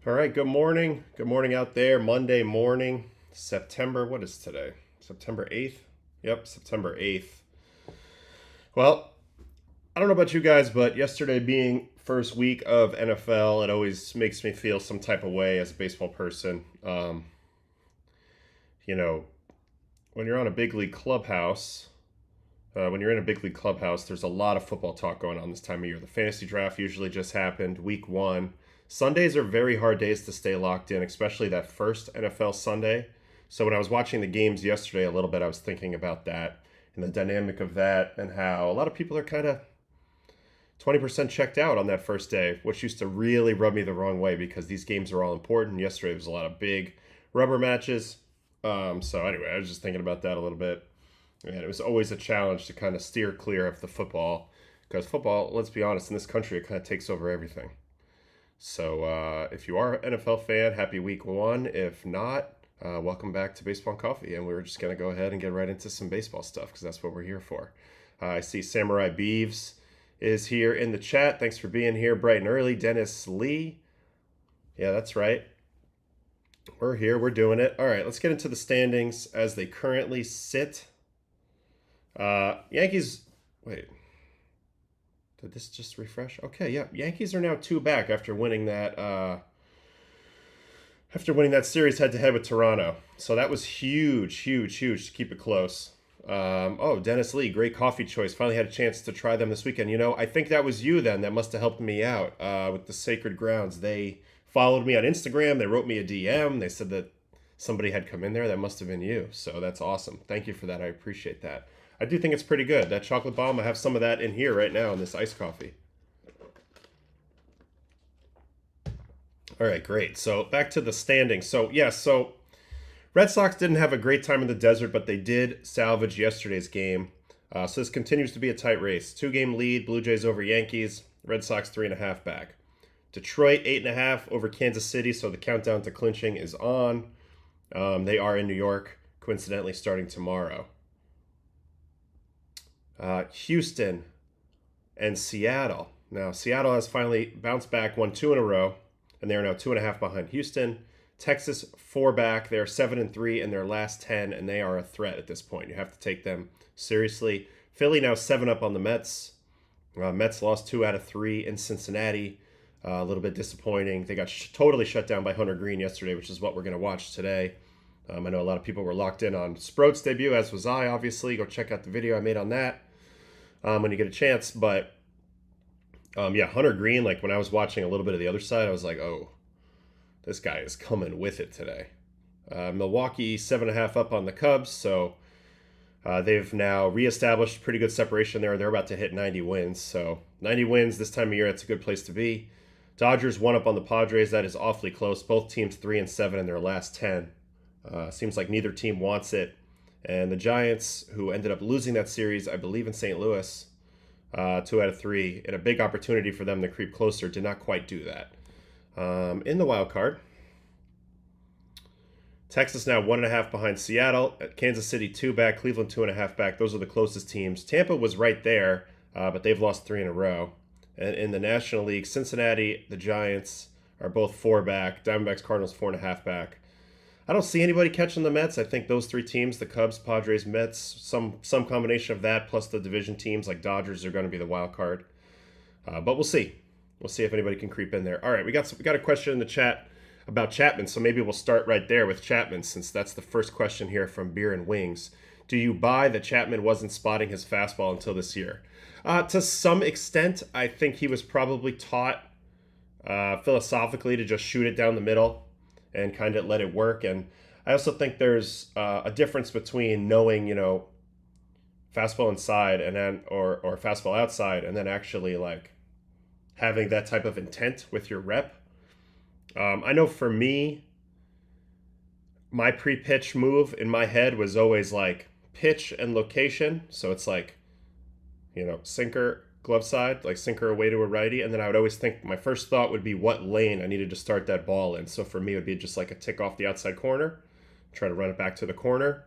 All right, good morning. Good morning out there. Monday morning, September, what is today? September 8th? Yep, September 8th. Well, I don't know about you guys, but yesterday being first week of NFL, it always makes me feel some type of way as a baseball person. You know, when you're on a big league clubhouse, when you're in a big league clubhouse, there's a lot of football talk going on this time of year. The fantasy draft usually just happened, week one. Sundays are very hard days to stay locked in, especially that first NFL Sunday. So when I was watching the games yesterday a little bit, I was thinking about that and the dynamic of that and how a lot of people are kind of 20% checked out on that first day, which used to really rub me the wrong way because these games are all important. Yesterday was a lot of big rubber matches. So anyway, I was just thinking about that a little bit. And it was always a challenge to kind of steer clear of the football because football, let's be honest, in this country, it kind of takes over everything. So if you are an NFL fan, happy week one. If not, welcome back to Baseball and Coffee. And we're just going to go ahead and get right into some baseball stuff because that's what we're here for. I see Samurai Beeves is here in the chat. Thanks for being here bright and early. Dennis Lee. Yeah, that's right. We're here. We're doing it. All right, let's get into the standings as they currently sit. Yankees. Wait. Did this just refresh? Okay, yeah. Yankees are now two back after winning that series head to head with Toronto. So that was huge, huge, huge to keep it close. Dennis Lee, great coffee choice. Finally had a chance to try them this weekend. I think that was you then that must have helped me out with the Sacred Grounds. They followed me on Instagram. They wrote me a DM. They said that somebody had come in there. That must have been you. So that's awesome. Thank you for that. I appreciate that. I do think it's pretty good. That chocolate bomb, I have some of that in here right now in this iced coffee. All right, great. So back to the standings. So Red Sox didn't have a great time in the desert, but they did salvage yesterday's game. So this continues to be a tight race. 2-game lead, Blue Jays over Yankees. Red Sox 3.5 back. Detroit 8.5 over Kansas City, so the countdown to clinching is on. They are in New York, coincidentally starting tomorrow. Houston and Seattle. Now, Seattle has finally bounced back, won 2 in a row, and they are now 2.5 behind Houston. Texas 4 back. They are 7-3 in their last 10, and they are a threat at this point. You have to take them seriously. Philly now 7 up on the Mets. Mets lost 2 out of 3 in Cincinnati. A little bit disappointing. They got totally shut down by Hunter Greene yesterday, which is what we're going to watch today. I know a lot of people were locked in on Sproat's debut, as was I, obviously. Go check out the video I made on that when you get a chance. But, Hunter Greene, like when I was watching a little bit of the other side, I was like, oh, this guy is coming with it today. Milwaukee 7.5 up on the Cubs, so they've now reestablished pretty good separation there. They're about to hit 90 wins. So 90 wins this time of year, it's a good place to be. Dodgers 1 up on the Padres. That is awfully close. Both teams 3-7 in their last 10. Seems like neither team wants it. And the Giants, who ended up losing that series, I believe in St. Louis, 2 out of 3, in a big opportunity for them to creep closer, did not quite do that. In the wild card, Texas now 1.5 behind Seattle. Kansas City 2 back. Cleveland 2.5 back. Those are the closest teams. Tampa was right there, but they've lost 3 in a row. And in the National League, Cincinnati, the Giants are both 4 back. Diamondbacks, Cardinals 4.5 back. I don't see anybody catching the Mets. I think those 3 teams, the Cubs, Padres, Mets, some combination of that plus the division teams like Dodgers are going to be the wild card. But we'll see. We'll see if anybody can creep in there. All right, we got a question in the chat about Chapman, so maybe we'll start right there with Chapman since that's the first question here from Beer and Wings. Do you buy that Chapman wasn't spotting his fastball until this year? To some extent, I think he was probably taught philosophically to just shoot it down the middle and kind of let it work. And I also think there's a difference between knowing, fastball inside and then or fastball outside, and then actually like having that type of intent with your rep. I know for me, my pre-pitch move in my head was always like pitch and location. So it's like, sinker, glove side, like sinker away to a righty. And then I would always think my first thought would be what lane I needed to start that ball in. So for me, it would be just like a tick off the outside corner, try to run it back to the corner.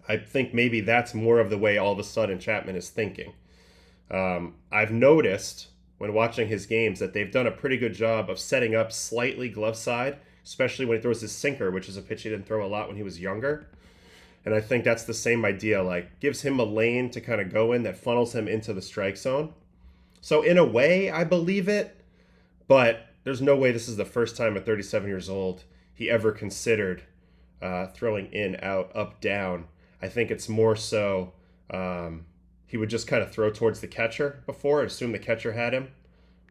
I think maybe that's more of the way all of a sudden Chapman is thinking. I've noticed when watching his games that they've done a pretty good job of setting up slightly glove side, especially when he throws his sinker, which is a pitch he didn't throw a lot when he was younger. And I think that's the same idea, like gives him a lane to kind of go in that funnels him into the strike zone. So in a way, I believe it, but there's no way this is the first time at 37 years old he ever considered throwing in, out, up, down. I think it's more so he would just kind of throw towards the catcher before, assume the catcher had him.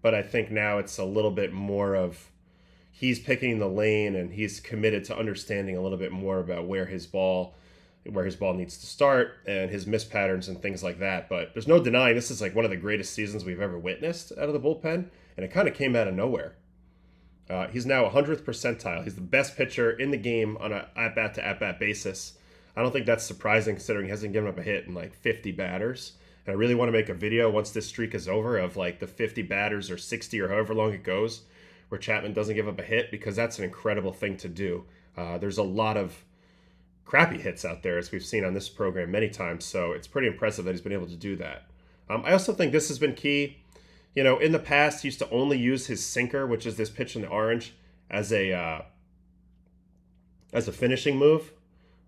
But I think now it's a little bit more of he's picking the lane and he's committed to understanding a little bit more about where his ball needs to start and his miss patterns and things like that. But there's no denying this is like one of the greatest seasons we've ever witnessed out of the bullpen, and it kind of came out of nowhere. He's now 100th percentile. He's the best pitcher in the game on a at-bat to at-bat basis. I don't think that's surprising considering he hasn't given up a hit in like 50 batters. And I really want to make a video once this streak is over of like the 50 batters or 60 or however long it goes where Chapman doesn't give up a hit, because that's an incredible thing to do. There's a lot of crappy hits out there, as we've seen on this program many times, so it's pretty impressive that he's been able to do that. I also think this has been key. You know, in the past, he used to only use his sinker, which is this pitch in the orange, as a finishing move.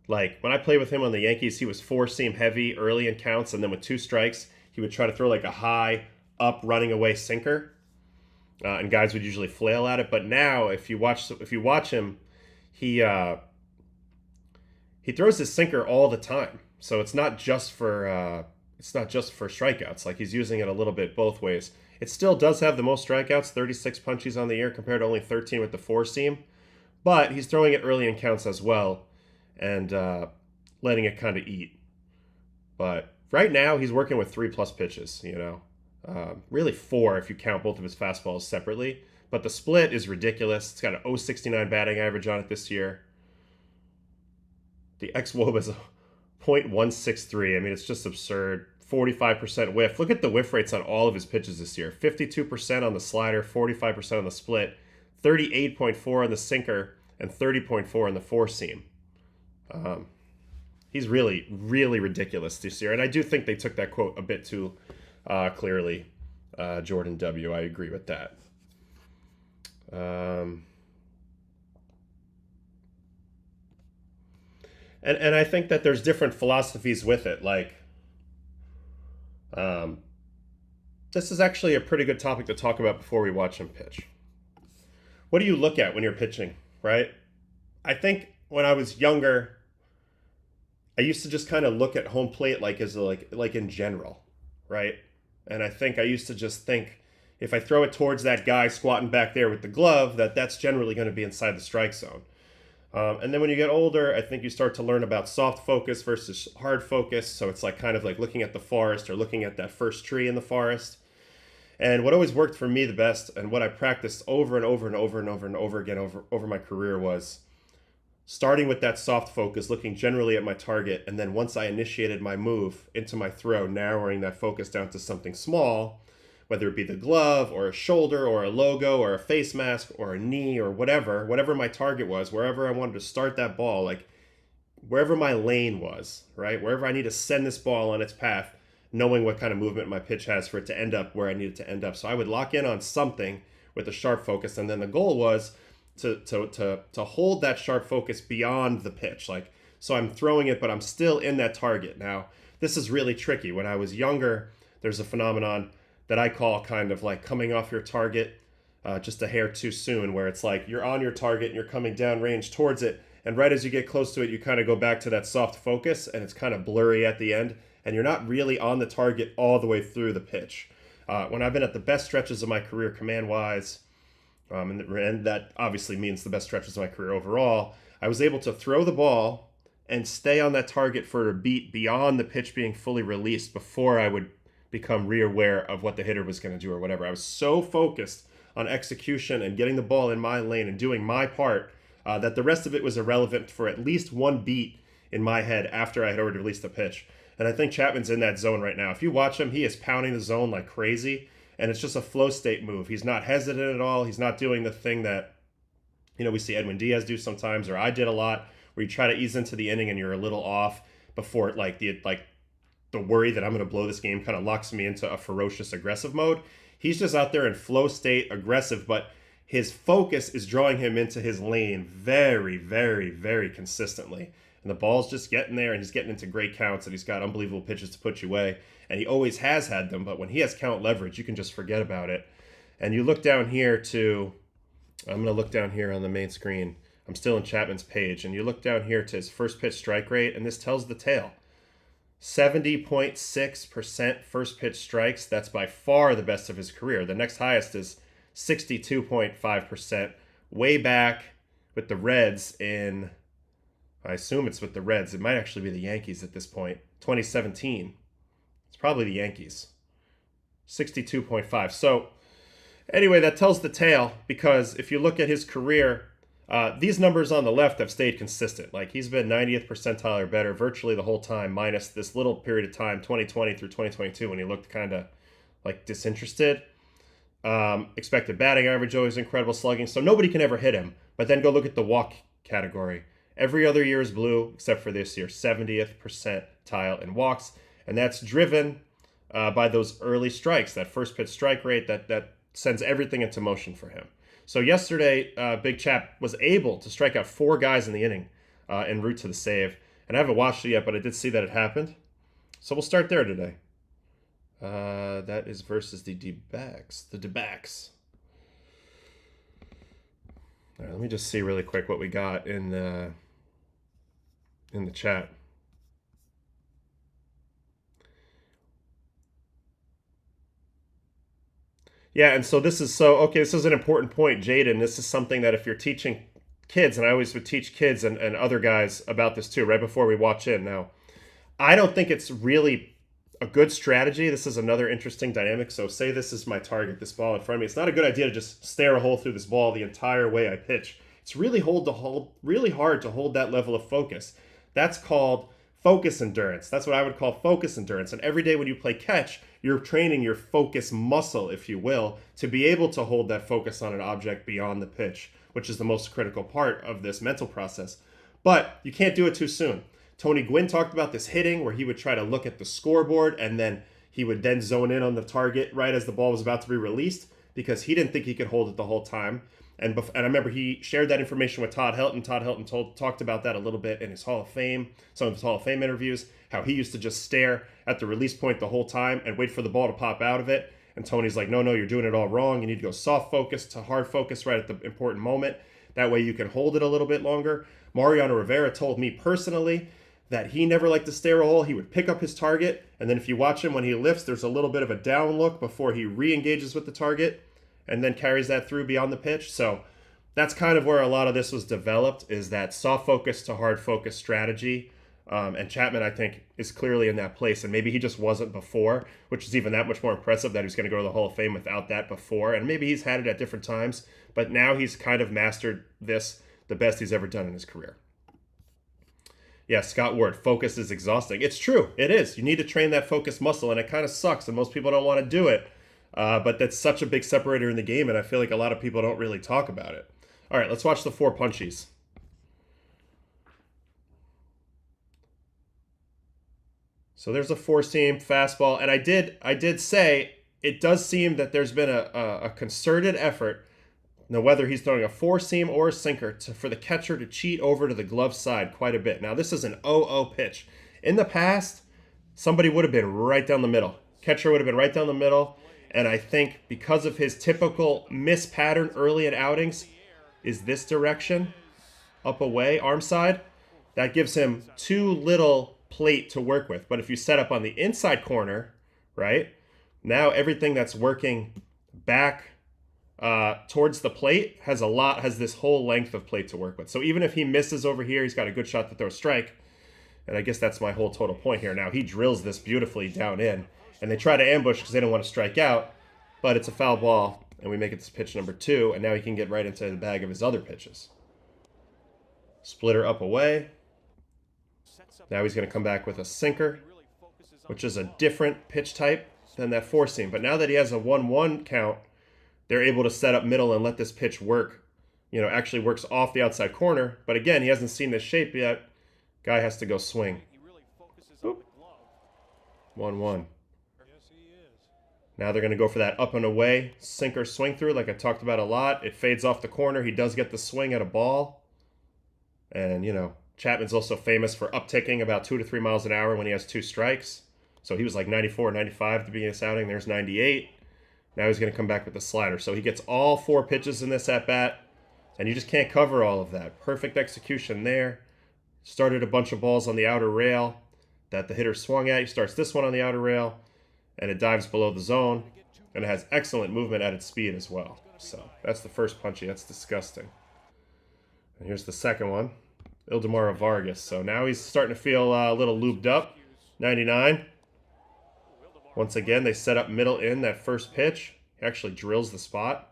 Like, when I played with him on the Yankees, he was four-seam heavy early in counts, and then with 2 strikes, he would try to throw like a high, up, running away sinker, and guys would usually flail at it. But now, if you watch him, he throws his sinker all the time, so it's not just for strikeouts. Like, he's using it a little bit both ways. It still does have the most strikeouts, 36 punchies on the year compared to only 13 with the 4-seam, but he's throwing it early in counts as well and letting it kind of eat. But right now he's working with 3+ pitches. Really 4 if you count both of his fastballs separately. But the split is ridiculous. It's got an .069 batting average on it this year. The xWOB is a .163. I mean, it's just absurd. 45% whiff. Look at the whiff rates on all of his pitches this year. 52% on the slider, 45% on the split, 38.4 on the sinker, and 30.4 on the 4-seam. He's really, really ridiculous this year. And I do think they took that quote a bit too clearly. Jordan W., I agree with that. And I think that there's different philosophies with it. Like, this is actually a pretty good topic to talk about before we watch him pitch. What do you look at when you're pitching, right? I think when I was younger, I used to just kind of look at home plate like in general, right? And I think I used to just think if I throw it towards that guy squatting back there with the glove, that's generally going to be inside the strike zone. And then when you get older, I think you start to learn about soft focus versus hard focus. So it's like kind of like looking at the forest or looking at that first tree in the forest. And what always worked for me the best, and what I practiced over and over and over and over and over again over my career, was starting with that soft focus, looking generally at my target, and then once I initiated my move into my throw, narrowing that focus down to something small, whether it be the glove or a shoulder or a logo or a face mask or a knee or whatever my target was, wherever I wanted to start that ball, like wherever my lane was, right? Wherever I need to send this ball on its path, knowing what kind of movement my pitch has for it to end up where I need it to end up. So I would lock in on something with a sharp focus, and then the goal was to hold that sharp focus beyond the pitch. Like, so I'm throwing it, but I'm still in that target. Now, this is really tricky. When I was younger, there's a phenomenon that I call kind of like coming off your target just a hair too soon, where it's like you're on your target and you're coming down range towards it, and right as you get close to it, you kind of go back to that soft focus, and it's kind of blurry at the end, and you're not really on the target all the way through the pitch. When I've been at the best stretches of my career command-wise, and that obviously means the best stretches of my career overall, I was able to throw the ball and stay on that target for a beat beyond the pitch being fully released before I would become re-aware of what the hitter was going to do or whatever. I was so focused on execution and getting the ball in my lane and doing my part that the rest of it was irrelevant for at least one beat in my head after I had already released the pitch. And I think Chapman's in that zone right now. If you watch him, he is pounding the zone like crazy, and it's just a flow state move. He's not hesitant at all. He's not doing the thing that, we see Edwin Diaz do sometimes, or I did a lot, where you try to ease into the inning and you're a little off before the worry that I'm going to blow this game kind of locks me into a ferocious aggressive mode. He's just out there in flow state, aggressive, but his focus is drawing him into his lane very, very, very consistently. And the ball's just getting there, and he's getting into great counts, and he's got unbelievable pitches to put you away. And he always has had them, but when he has count leverage, you can just forget about it. And you look down here to, I'm going to look down here on the main screen. I'm still in Chapman's page, and you look down here to his first pitch strike rate, and this tells the tale. 70.6% first pitch strikes. That's by far the best of his career. The next highest is 62.5%. Way back with the Reds in, I assume it's with the Reds. It might actually be the Yankees at this point. 2017. It's probably the Yankees. 62.5. So anyway, that tells the tale, because if you look at his career, these numbers on the left have stayed consistent. Like, he's been 90th percentile or better virtually the whole time, minus this little period of time, 2020 through 2022, when he looked kind of like disinterested. Expected batting average always incredible, slugging. So nobody can ever hit him. But then go look at the walk category. Every other year is blue except for this year, 70th percentile in walks. And that's driven by those early strikes, that first pitch strike rate that sends everything into motion for him. So yesterday, Big Chap was able to strike out 4 guys in the inning en route to the save. And I haven't watched it yet, but I did see that it happened. So we'll start there today. That is versus the D-backs. The D-backs. All right, let me just see really quick what we got in the chat. Yeah, and so this is okay, this is an important point, Jaden. This is something that if you're teaching kids, and I always would teach kids and other guys about this too, right before we watch in. Now, I don't think it's really a good strategy. This is another interesting dynamic. So say this is my target, this ball in front of me. It's not a good idea to just stare a hole through this ball the entire way I pitch. It's really hard to hold that level of focus. That's called focus endurance. That's what I would call focus endurance. And every day when you play catch, you're training your focus muscle, if you will, to be able to hold that focus on an object beyond the pitch, which is the most critical part of this mental process. But you can't do it too soon. Tony Gwynn talked about this hitting where he would try to look at the scoreboard and then he would then zone in on the target right as the ball was about to be released, because he didn't think he could hold it the whole time. And I remember he shared that information with Todd Helton. Todd Helton talked about that a little bit in his Hall of Fame, some of his Hall of Fame interviews, how he used to just stare at the release point the whole time and wait for the ball to pop out of it. And Tony's like, no, you're doing it all wrong. You need to go soft focus to hard focus right at the important moment. That way you can hold it a little bit longer. Mariano Rivera told me personally that he never liked to stare a hole. He would pick up his target, and then if you watch him when he lifts, there's a little bit of a down look before he re-engages with the target and then carries that through beyond the pitch. So that's kind of where a lot of this was developed, is that soft focus to hard focus strategy. And Chapman, I think, is clearly in that place. And maybe he just wasn't before, which is even that much more impressive that he's going to go to the Hall of Fame without that before. And maybe he's had it at different times, but now he's kind of mastered this the best he's ever done in his career. Yeah, Scott Ward, focus is exhausting. It's true. It is. You need to train that focus muscle, and it kind of sucks, and most people don't want to do it. But that's such a big separator in the game, and I feel like a lot of people don't really talk about it. All right, let's watch the 4 punchies. So there's a 4-seam fastball, and I did say it does seem that there's been a concerted effort, now whether he's throwing a 4-seam or a sinker, for the catcher to cheat over to the glove side quite a bit. Now this is an 0-0 pitch. In the past, somebody would have been right down the middle. Catcher would have been right down the middle, and I think because of his typical miss pattern early in outings is this direction, up away, arm side, that gives him too little plate to work with. But if you set up on the inside corner, right, now everything that's working back towards the plate has this whole length of plate to work with. So even if he misses over here, he's got a good shot to throw a strike. And I guess that's my whole total point here. Now he drills this beautifully down in, and they try to ambush because they don't want to strike out, but it's a foul ball, and we make it to pitch number 2, and now he can get right into the bag of his other pitches. Splitter up away. Now he's going to come back with a sinker, which is a different pitch type than that 4-seam. But now that he has a 1-1 count, they're able to set up middle and let this pitch work. You know, actually works off the outside corner. But again, he hasn't seen this shape yet. Guy has to go swing. 1-1. Now they're going to go for that up and away sinker swing through like I talked about a lot. It fades off the corner. He does get the swing at a ball. And, you know, Chapman's also famous for upticking about 2 to 3 miles an hour when he has 2 strikes. So he was like 94, 95 to begin this outing. There's 98. Now he's going to come back with the slider. So he gets all 4 pitches in this at-bat, and you just can't cover all of that. Perfect execution there. Started a bunch of balls on the outer rail that the hitter swung at. He starts this one on the outer rail, and it dives below the zone, and it has excellent movement at its speed as well. So that's the first punchy. That's disgusting. And here's the second one. Ildemaro Vargas. So now he's starting to feel a little lubed up. 99. Once again, they set up middle in that first pitch. He actually drills the spot.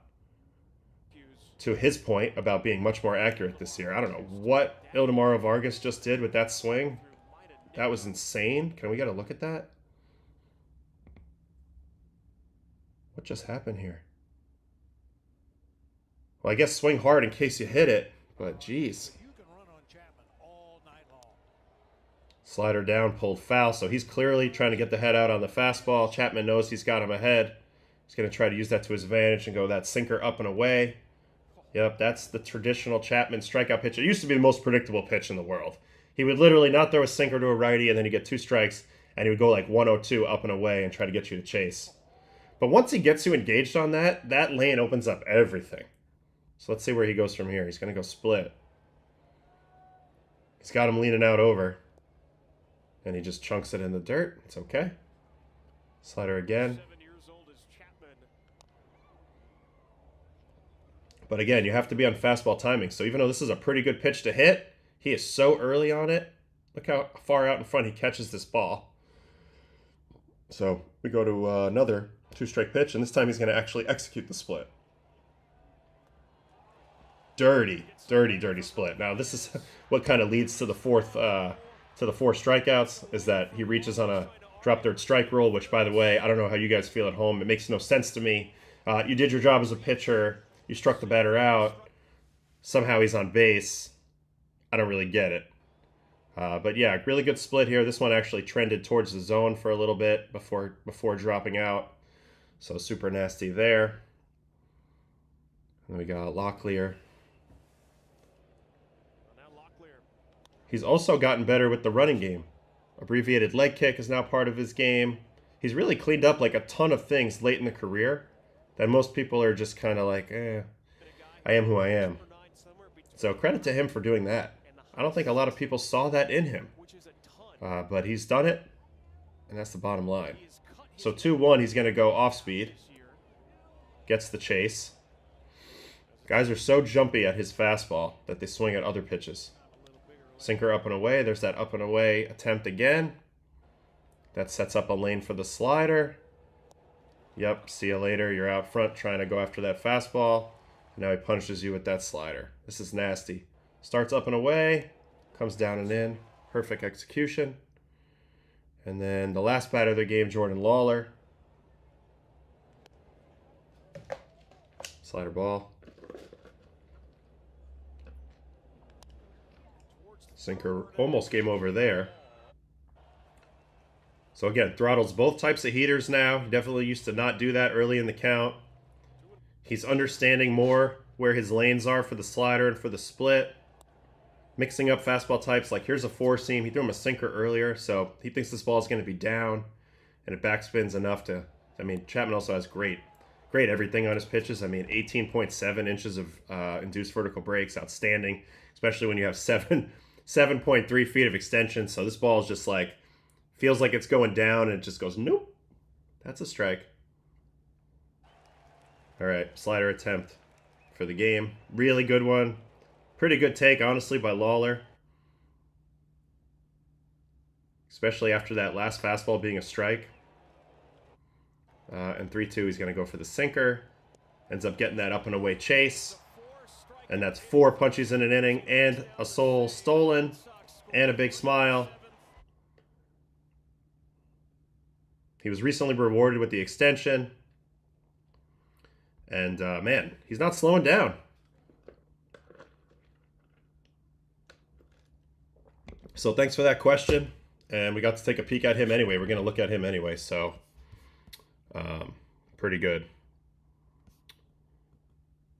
To his point about being much more accurate this year. I don't know what Ildemaro Vargas just did with that swing. That was insane. Can we get a look at that? What just happened here? Well, I guess swing hard in case you hit it, but geez. Slider down, pulled foul, so he's clearly trying to get the head out on the fastball. Chapman knows he's got him ahead. He's going to try to use that to his advantage and go that sinker up and away. Yep, that's the traditional Chapman strikeout pitch. It used to be the most predictable pitch in the world. He would literally not throw a sinker to a righty, and then he'd get 2 strikes, and he would go like 102 up and away and try to get you to chase. But once he gets you engaged on that, that lane opens up everything. So let's see where he goes from here. He's going to go split. He's got him leaning out over. And he just chunks it in the dirt. It's okay. Slider again. But again, you have to be on fastball timing. So even though this is a pretty good pitch to hit, he is so early on it. Look how far out in front he catches this ball. So we go to another 2-strike pitch, and this time he's going to actually execute the split. Dirty, dirty, dirty split. Now this is what kind of leads to the 4 strikeouts, is that he reaches on a drop third strike rule, which, by the way, I don't know how you guys feel at home. It makes no sense to me. You did your job as a pitcher. You struck the batter out. Somehow he's on base. I don't really get it. But yeah, really good split here. This one actually trended towards the zone for a little bit before dropping out. So super nasty there. And we got Locklear. He's also gotten better with the running game. Abbreviated leg kick is now part of his game. He's really cleaned up like a ton of things late in the career that most people are just kind of like, I am who I am. So credit to him for doing that. I don't think a lot of people saw that in him. But he's done it, and that's the bottom line. So 2-1, he's going to go off speed. Gets the chase. Guys are so jumpy at his fastball that they swing at other pitches. Sinker up and away. There's that up and away attempt again. That sets up a lane for the slider. Yep, see you later. You're out front trying to go after that fastball. Now he punches you with that slider. This is nasty. Starts up and away. Comes down and in. Perfect execution. And then the last batter of the game, Jordan Lawler. Slider ball. Sinker, almost game over there. So again, throttles both types of heaters now. He definitely used to not do that early in the count. He's understanding more where his lanes are for the slider and for the split. Mixing up fastball types, like here's a 4-seam. He threw him a sinker earlier, so he thinks this ball is going to be down, and it backspins enough to, I mean, Chapman also has great everything on his pitches. I mean, 18.7 inches of induced vertical breaks, outstanding, especially when you have 7.3 feet of extension. So this ball is just like, feels like it's going down, and it just goes, nope. That's a strike. All right, slider attempt for the game. Really good one. Pretty good take, honestly, by Lawler. Especially after that last fastball being a strike. And 3-2, he's going to go for the sinker. Ends up getting that up and away chase. And that's 4 punches in an inning and a soul stolen and a big smile. He was recently rewarded with the extension. And, man, he's not slowing down. So thanks for that question. And we got to take a peek at him anyway. We're going to look at him anyway. So Pretty good.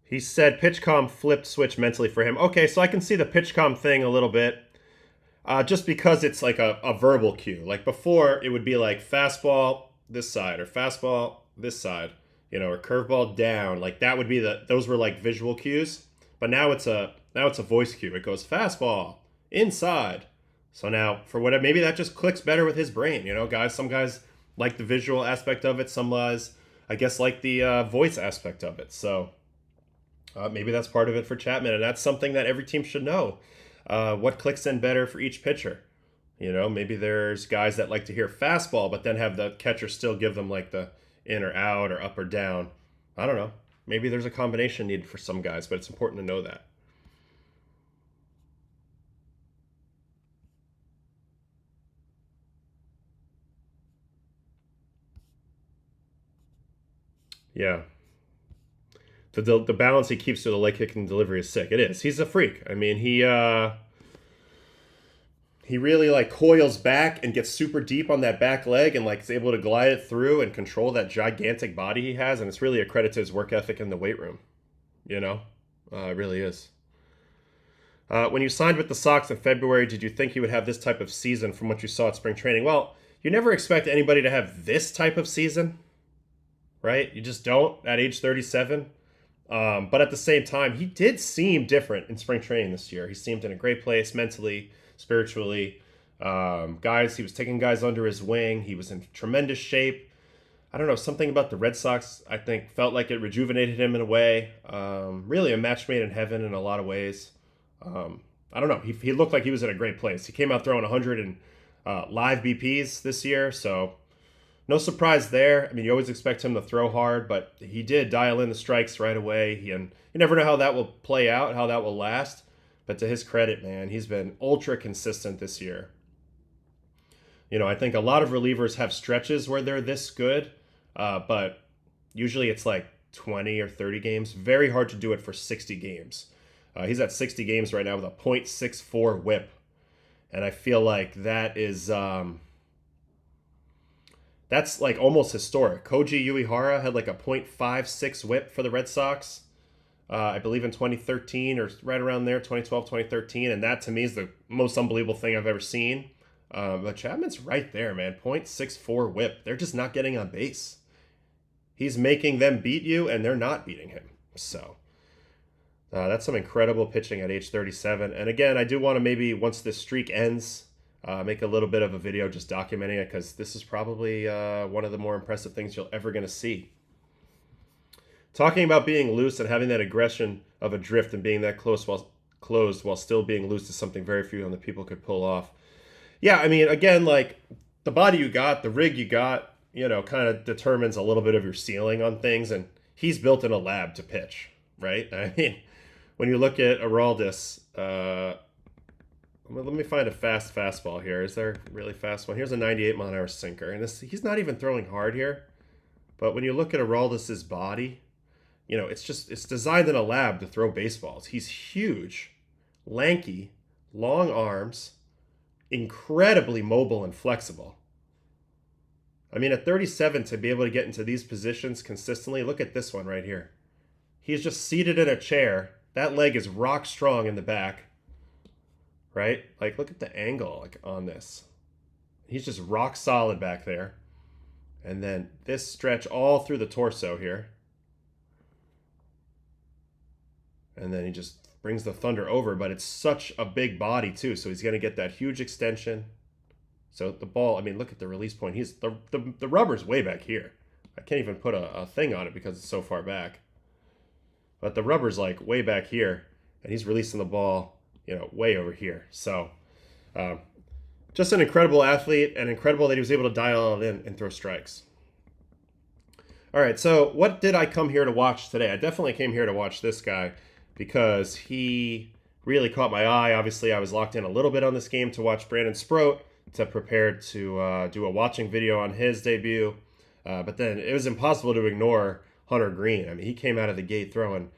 He said PitchCom flipped switch mentally for him. Okay, so I can see the PitchCom thing a little bit. Just because it's like a verbal cue. Like before, it would be like fastball this side or fastball this side, or curveball down. Like that would be those were like visual cues. But now it's a voice cue. It goes fastball inside. So now for whatever, maybe that just clicks better with his brain. Guys, some guys like the visual aspect of it. Some guys, I guess, like the voice aspect of it. So maybe that's part of it for Chapman, and that's something that every team should know. What clicks in better for each pitcher? Maybe there's guys that like to hear fastball, but then have the catcher still give them like the in or out or up or down. I don't know. Maybe there's a combination needed for some guys, but it's important to know that. Yeah. The balance he keeps to the leg kick and delivery is sick. It is. He's a freak. I mean, he really like coils back and gets super deep on that back leg and like is able to glide it through and control that gigantic body he has, and it's really a credit to his work ethic in the weight room. It really is. When you signed with the Sox in February, did you think he would have this type of season from what you saw at spring training? Well, you never expect anybody to have this type of season, right? You just don't at age 37. But at the same time, he did seem different in spring training this year. He seemed in a great place mentally, spiritually. He was taking guys under his wing. He was in tremendous shape. I don't know, something about the Red Sox, I think, felt like it rejuvenated him in a way. Really a match made in heaven in a lot of ways. I don't know. He looked like he was in a great place. He came out throwing 100 and live BPs this year, so no surprise there. I mean, you always expect him to throw hard, but he did dial in the strikes right away. And you never know how that will play out, how that will last. But to his credit, man, he's been ultra consistent this year. I think a lot of relievers have stretches where they're this good, but usually it's like 20 or 30 games. Very hard to do it for 60 games. He's at 60 games right now with a .64 whip. And I feel like that is... that's like almost historic. Koji Uehara had like a .56 whip for the Red Sox, I believe in 2013 or right around there, 2012, 2013. And that to me is the most unbelievable thing I've ever seen. But Chapman's right there, man. .64 whip. They're just not getting on base. He's making them beat you, and they're not beating him. So that's some incredible pitching at age 37. And again, I do want to maybe, once this streak ends, make a little bit of a video just documenting it, because this is probably one of the more impressive things you're ever going to see. Talking about being loose and having that aggression of a drift and being that closed while still being loose is something very few other people could pull off. Yeah, I mean, again, like the body you got, the rig you got, kind of determines a little bit of your ceiling on things. And he's built in a lab to pitch, right? I mean, when you look at Aroldis, let me find a fast fastball here. Is there a really fast one? Here's a 98-mile-an-hour sinker. And he's not even throwing hard here. But when you look at Aroldis' body, it's designed in a lab to throw baseballs. He's huge, lanky, long arms, incredibly mobile and flexible. I mean, at 37, to be able to get into these positions consistently, look at this one right here. He's just seated in a chair. That leg is rock strong in the back, right? Like, look at the angle on this. He's just rock solid back there. And then this stretch all through the torso here. And then he just brings the thunder over, but it's such a big body too, so he's going to get that huge extension. So the ball, I mean, look at the release point. The rubber's way back here. I can't even put a thing on it because it's so far back. But the rubber's like way back here, and he's releasing the ball, way over here. So just an incredible athlete, and incredible that he was able to dial it in and throw strikes. All right, so what did I come here to watch today? I definitely came here to watch this guy, because he really caught my eye. Obviously, I was locked in a little bit on this game to watch Brandon Sproat, to prepare to do a watching video on his debut. But then it was impossible to ignore Hunter Greene. I mean, he came out of the gate throwing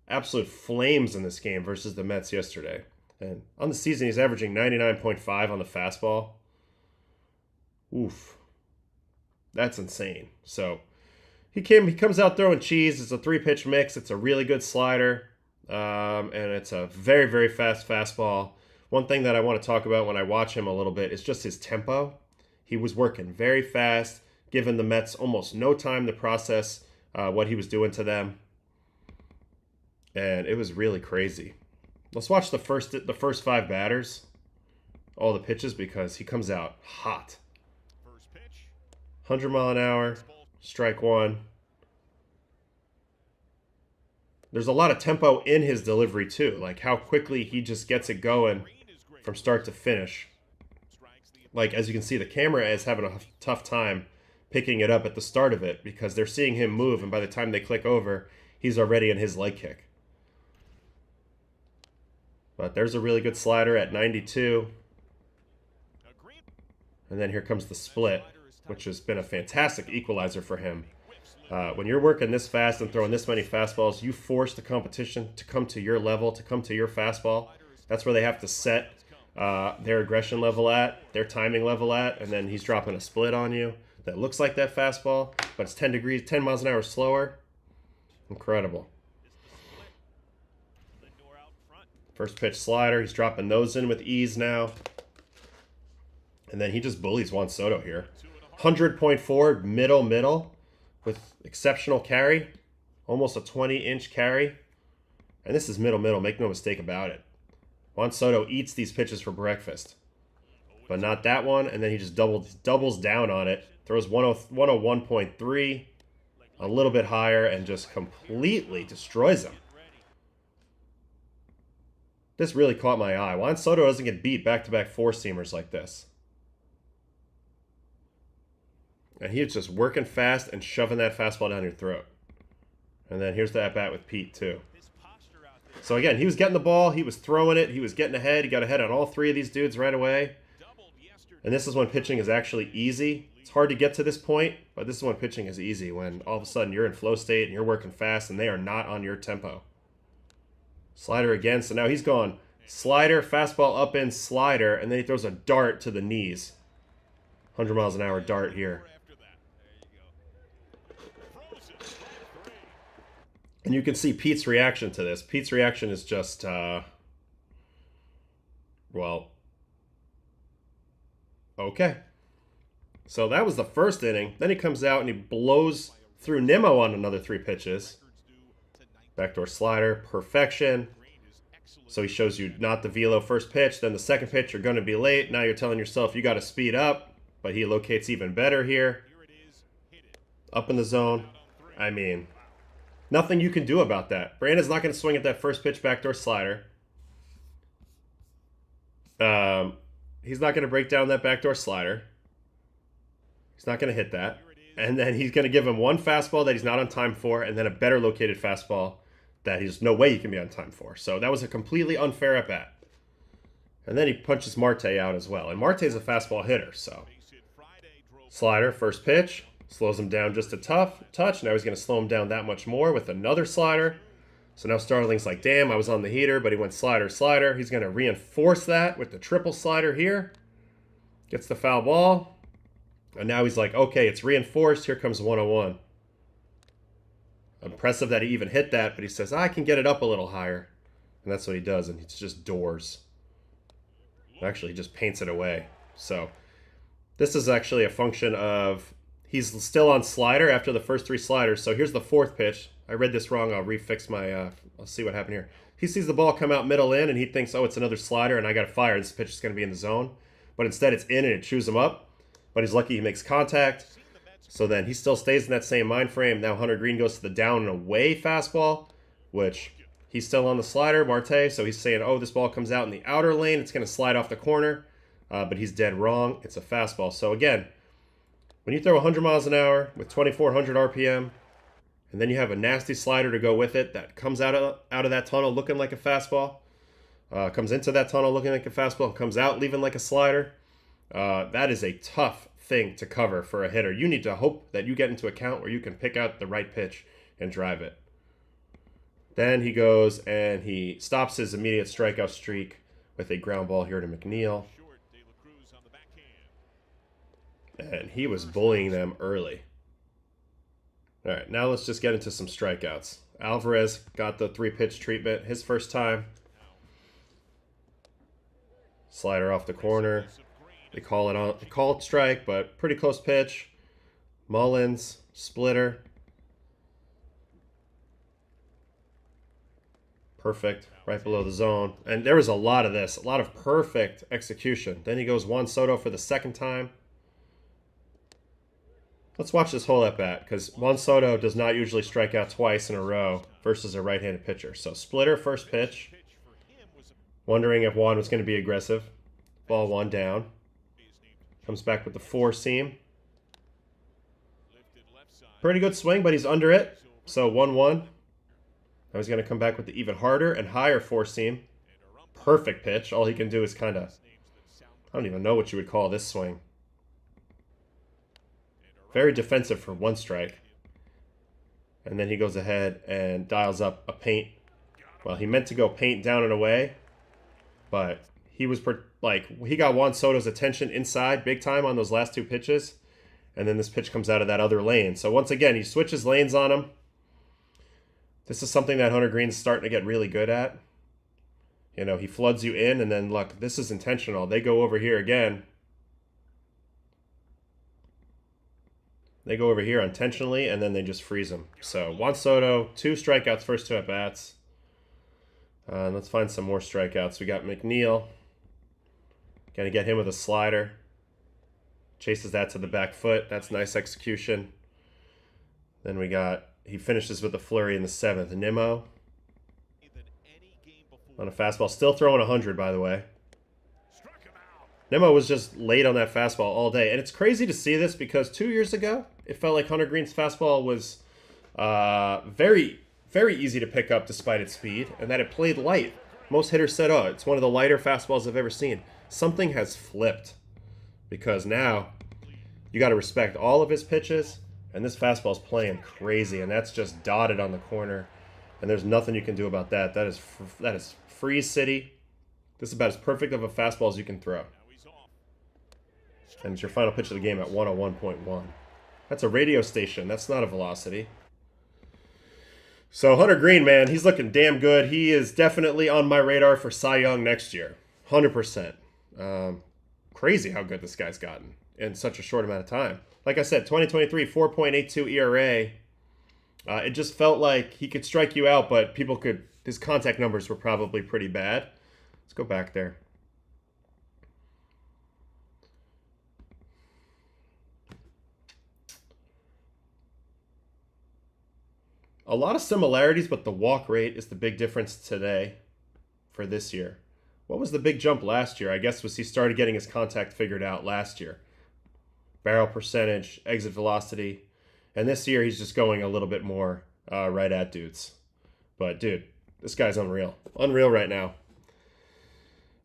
absolute flames in this game versus the Mets yesterday. And on the season, he's averaging 99.5 on the fastball. Oof. That's insane. So, He comes out throwing cheese. It's a 3-pitch mix. It's a really good slider, and it's a very, very fast fastball. One thing that I want to talk about when I watch him a little bit is just his tempo. He was working very fast, giving the Mets almost no time to process what he was doing to them, and it was really crazy. Let's watch the first 5 batters, all the pitches, because he comes out hot. 100 mile an hour, strike one. There's a lot of tempo in his delivery too, like how quickly he just gets it going from start to finish. Like, as you can see, the camera is having a tough time picking it up at the start of it because they're seeing him move, and by the time they click over, he's already in his leg kick. But there's a really good slider at 92. And then here comes the split, which has been a fantastic equalizer for him. When you're working this fast and throwing this many fastballs, you force the competition to come to your level, to come to your fastball. That's where they have to set their aggression level at, their timing level at, and then he's dropping a split on you that looks like that fastball, but it's 10 miles an hour slower. Incredible. First pitch slider, he's dropping those in with ease now. And then he just bullies Juan Soto here. 100.4 middle with exceptional carry. Almost a 20-inch carry. And this is middle, make no mistake about it. Juan Soto eats these pitches for breakfast. But not that one, and then he just doubles down on it. Throws 101.3, a little bit higher, and just completely destroys him. This really caught my eye. Juan Soto doesn't get beat back-to-back four-seamers like this. And he's just working fast and shoving that fastball down your throat. And then here's the at-bat with Pete, too. So again, he was getting the ball, he was throwing it, he was getting ahead. He got ahead on all 3 of these dudes right away. And this is when pitching is actually easy. It's hard to get to this point, but this is when pitching is easy, when all of a sudden you're in flow state and you're working fast and they are not on your tempo. Slider again, so now he's gone slider, fastball up in, slider, and then he throws a dart to the knees. 100 miles an hour dart here. And you can see Pete's reaction to this. Pete's reaction is just, well, okay. So that was the first inning. Then he comes out and he blows through Nimmo on another 3 pitches. Backdoor slider, perfection. So he shows you not the velo first pitch, then the second pitch, you're going to be late. Now you're telling yourself you got to speed up, but he locates even better here. Up in the zone. I mean, nothing you can do about that. Brandon's not going to swing at that first pitch backdoor slider. He's not going to break down that backdoor slider. He's not going to hit that. And then he's going to give him one fastball that he's not on time for, and then a better located fastball that there's no way he can be on time for. So that was a completely unfair at bat. And then he punches Marte out as well. And Marte's a fastball hitter, so. Slider, first pitch. Slows him down just a touch. Now he's going to slow him down that much more with another slider. So now Starling's like, damn, I was on the heater, but he went slider, slider. He's going to reinforce that with the triple slider here. Gets the foul ball. And now he's like, okay, it's reinforced. Here comes 101. Impressive that he even hit that, but he says, I can get it up a little higher. And that's what he does, and it's just doors. Actually, he just paints it away. So this is actually a function of he's still on slider after the first 3 sliders. So here's the 4th pitch. I read this wrong. I'll refix my, I'll see what happened here. He sees the ball come out middle in, and he thinks, oh, it's another slider, and I got to fire. This pitch is going to be in the zone. But instead, it's in, and it chews him up. But he's lucky he makes contact. So then he still stays in that same mind frame. Now Hunter Greene goes to the down and away fastball, which he's still on the slider, Marte. So he's saying, oh, this ball comes out in the outer lane. It's going to slide off the corner. But he's dead wrong. It's a fastball. So again, when you throw 100 miles an hour with 2,400 RPM, and then you have a nasty slider to go with it that comes out of that tunnel looking like a fastball, comes into that tunnel looking like a fastball, comes out leaving like a slider, that is a tough thing to cover for a hitter. You need to hope that you get into a count where you can pick out the right pitch and drive it. Then he goes and he stops his immediate strikeout streak with a ground ball here to McNeil. And he was bullying them early. All right, now let's just get into some strikeouts. Alvarez got the 3-pitch treatment his first time. Slider off the corner. They call it strike, but pretty close pitch. Mullins, splitter. Perfect, right below the zone. And there was a lot of this, a lot of perfect execution. Then he goes Juan Soto for the second time. Let's watch this whole at-bat, because Juan Soto does not usually strike out twice in a row versus a right-handed pitcher. So splitter, first pitch. Wondering if Juan was going to be aggressive. Ball 1 down. Comes back with the 4-seam. Pretty good swing, but he's under it. So 1-1. Now he's going to come back with the even harder and higher 4-seam. Perfect pitch. All he can do is kind of... I don't even know what you would call this swing. Very defensive for 1 strike. And then he goes ahead and dials up a paint. Well, he meant to go paint down and away. But he was he got Juan Soto's attention inside big time on those last 2 pitches. And then this pitch comes out of that other lane. So once again, he switches lanes on him. This is something that Hunter Greene's starting to get really good at. You know, he floods you in, and then look, this is intentional. They go over here again. They go over here intentionally, and then they just freeze him. So Juan Soto, 2 strikeouts, first 2 at-bats. Let's find some more strikeouts. We got McNeil. Gonna get him with a slider. Chases that to the back foot. That's nice execution. Then we got... He finishes with a flurry in the 7th. Nimmo on a fastball. Still throwing 100, by the way. Nimmo was just late on that fastball all day. And it's crazy to see this because 2 years ago, it felt like Hunter Greene's fastball was very, very easy to pick up despite its speed, and that it played light. Most hitters said, oh, it's one of the lighter fastballs I've ever seen. Something has flipped because now you got to respect all of his pitches. And this fastball's playing crazy, and that's just dotted on the corner. And there's nothing you can do about that. That is freeze city. This is about as perfect of a fastball as you can throw. And it's your final pitch of the game at 101.1. That's a radio station. That's not a velocity. So Hunter Greene, man, he's looking damn good. He is definitely on my radar for Cy Young next year. 100%. Crazy how good this guy's gotten in such a short amount of time. Like I said, 2023, 4.82 ERA. It just felt like he could strike you out, but his contact numbers were probably pretty bad. Let's go back there. A lot of similarities, but the walk rate is the big difference today for this year. What was the big jump last year? I guess was he started getting his contact figured out last year. Barrel percentage, exit velocity. And this year, he's just going a little bit more right at dudes. But, dude, this guy's unreal. Unreal right now.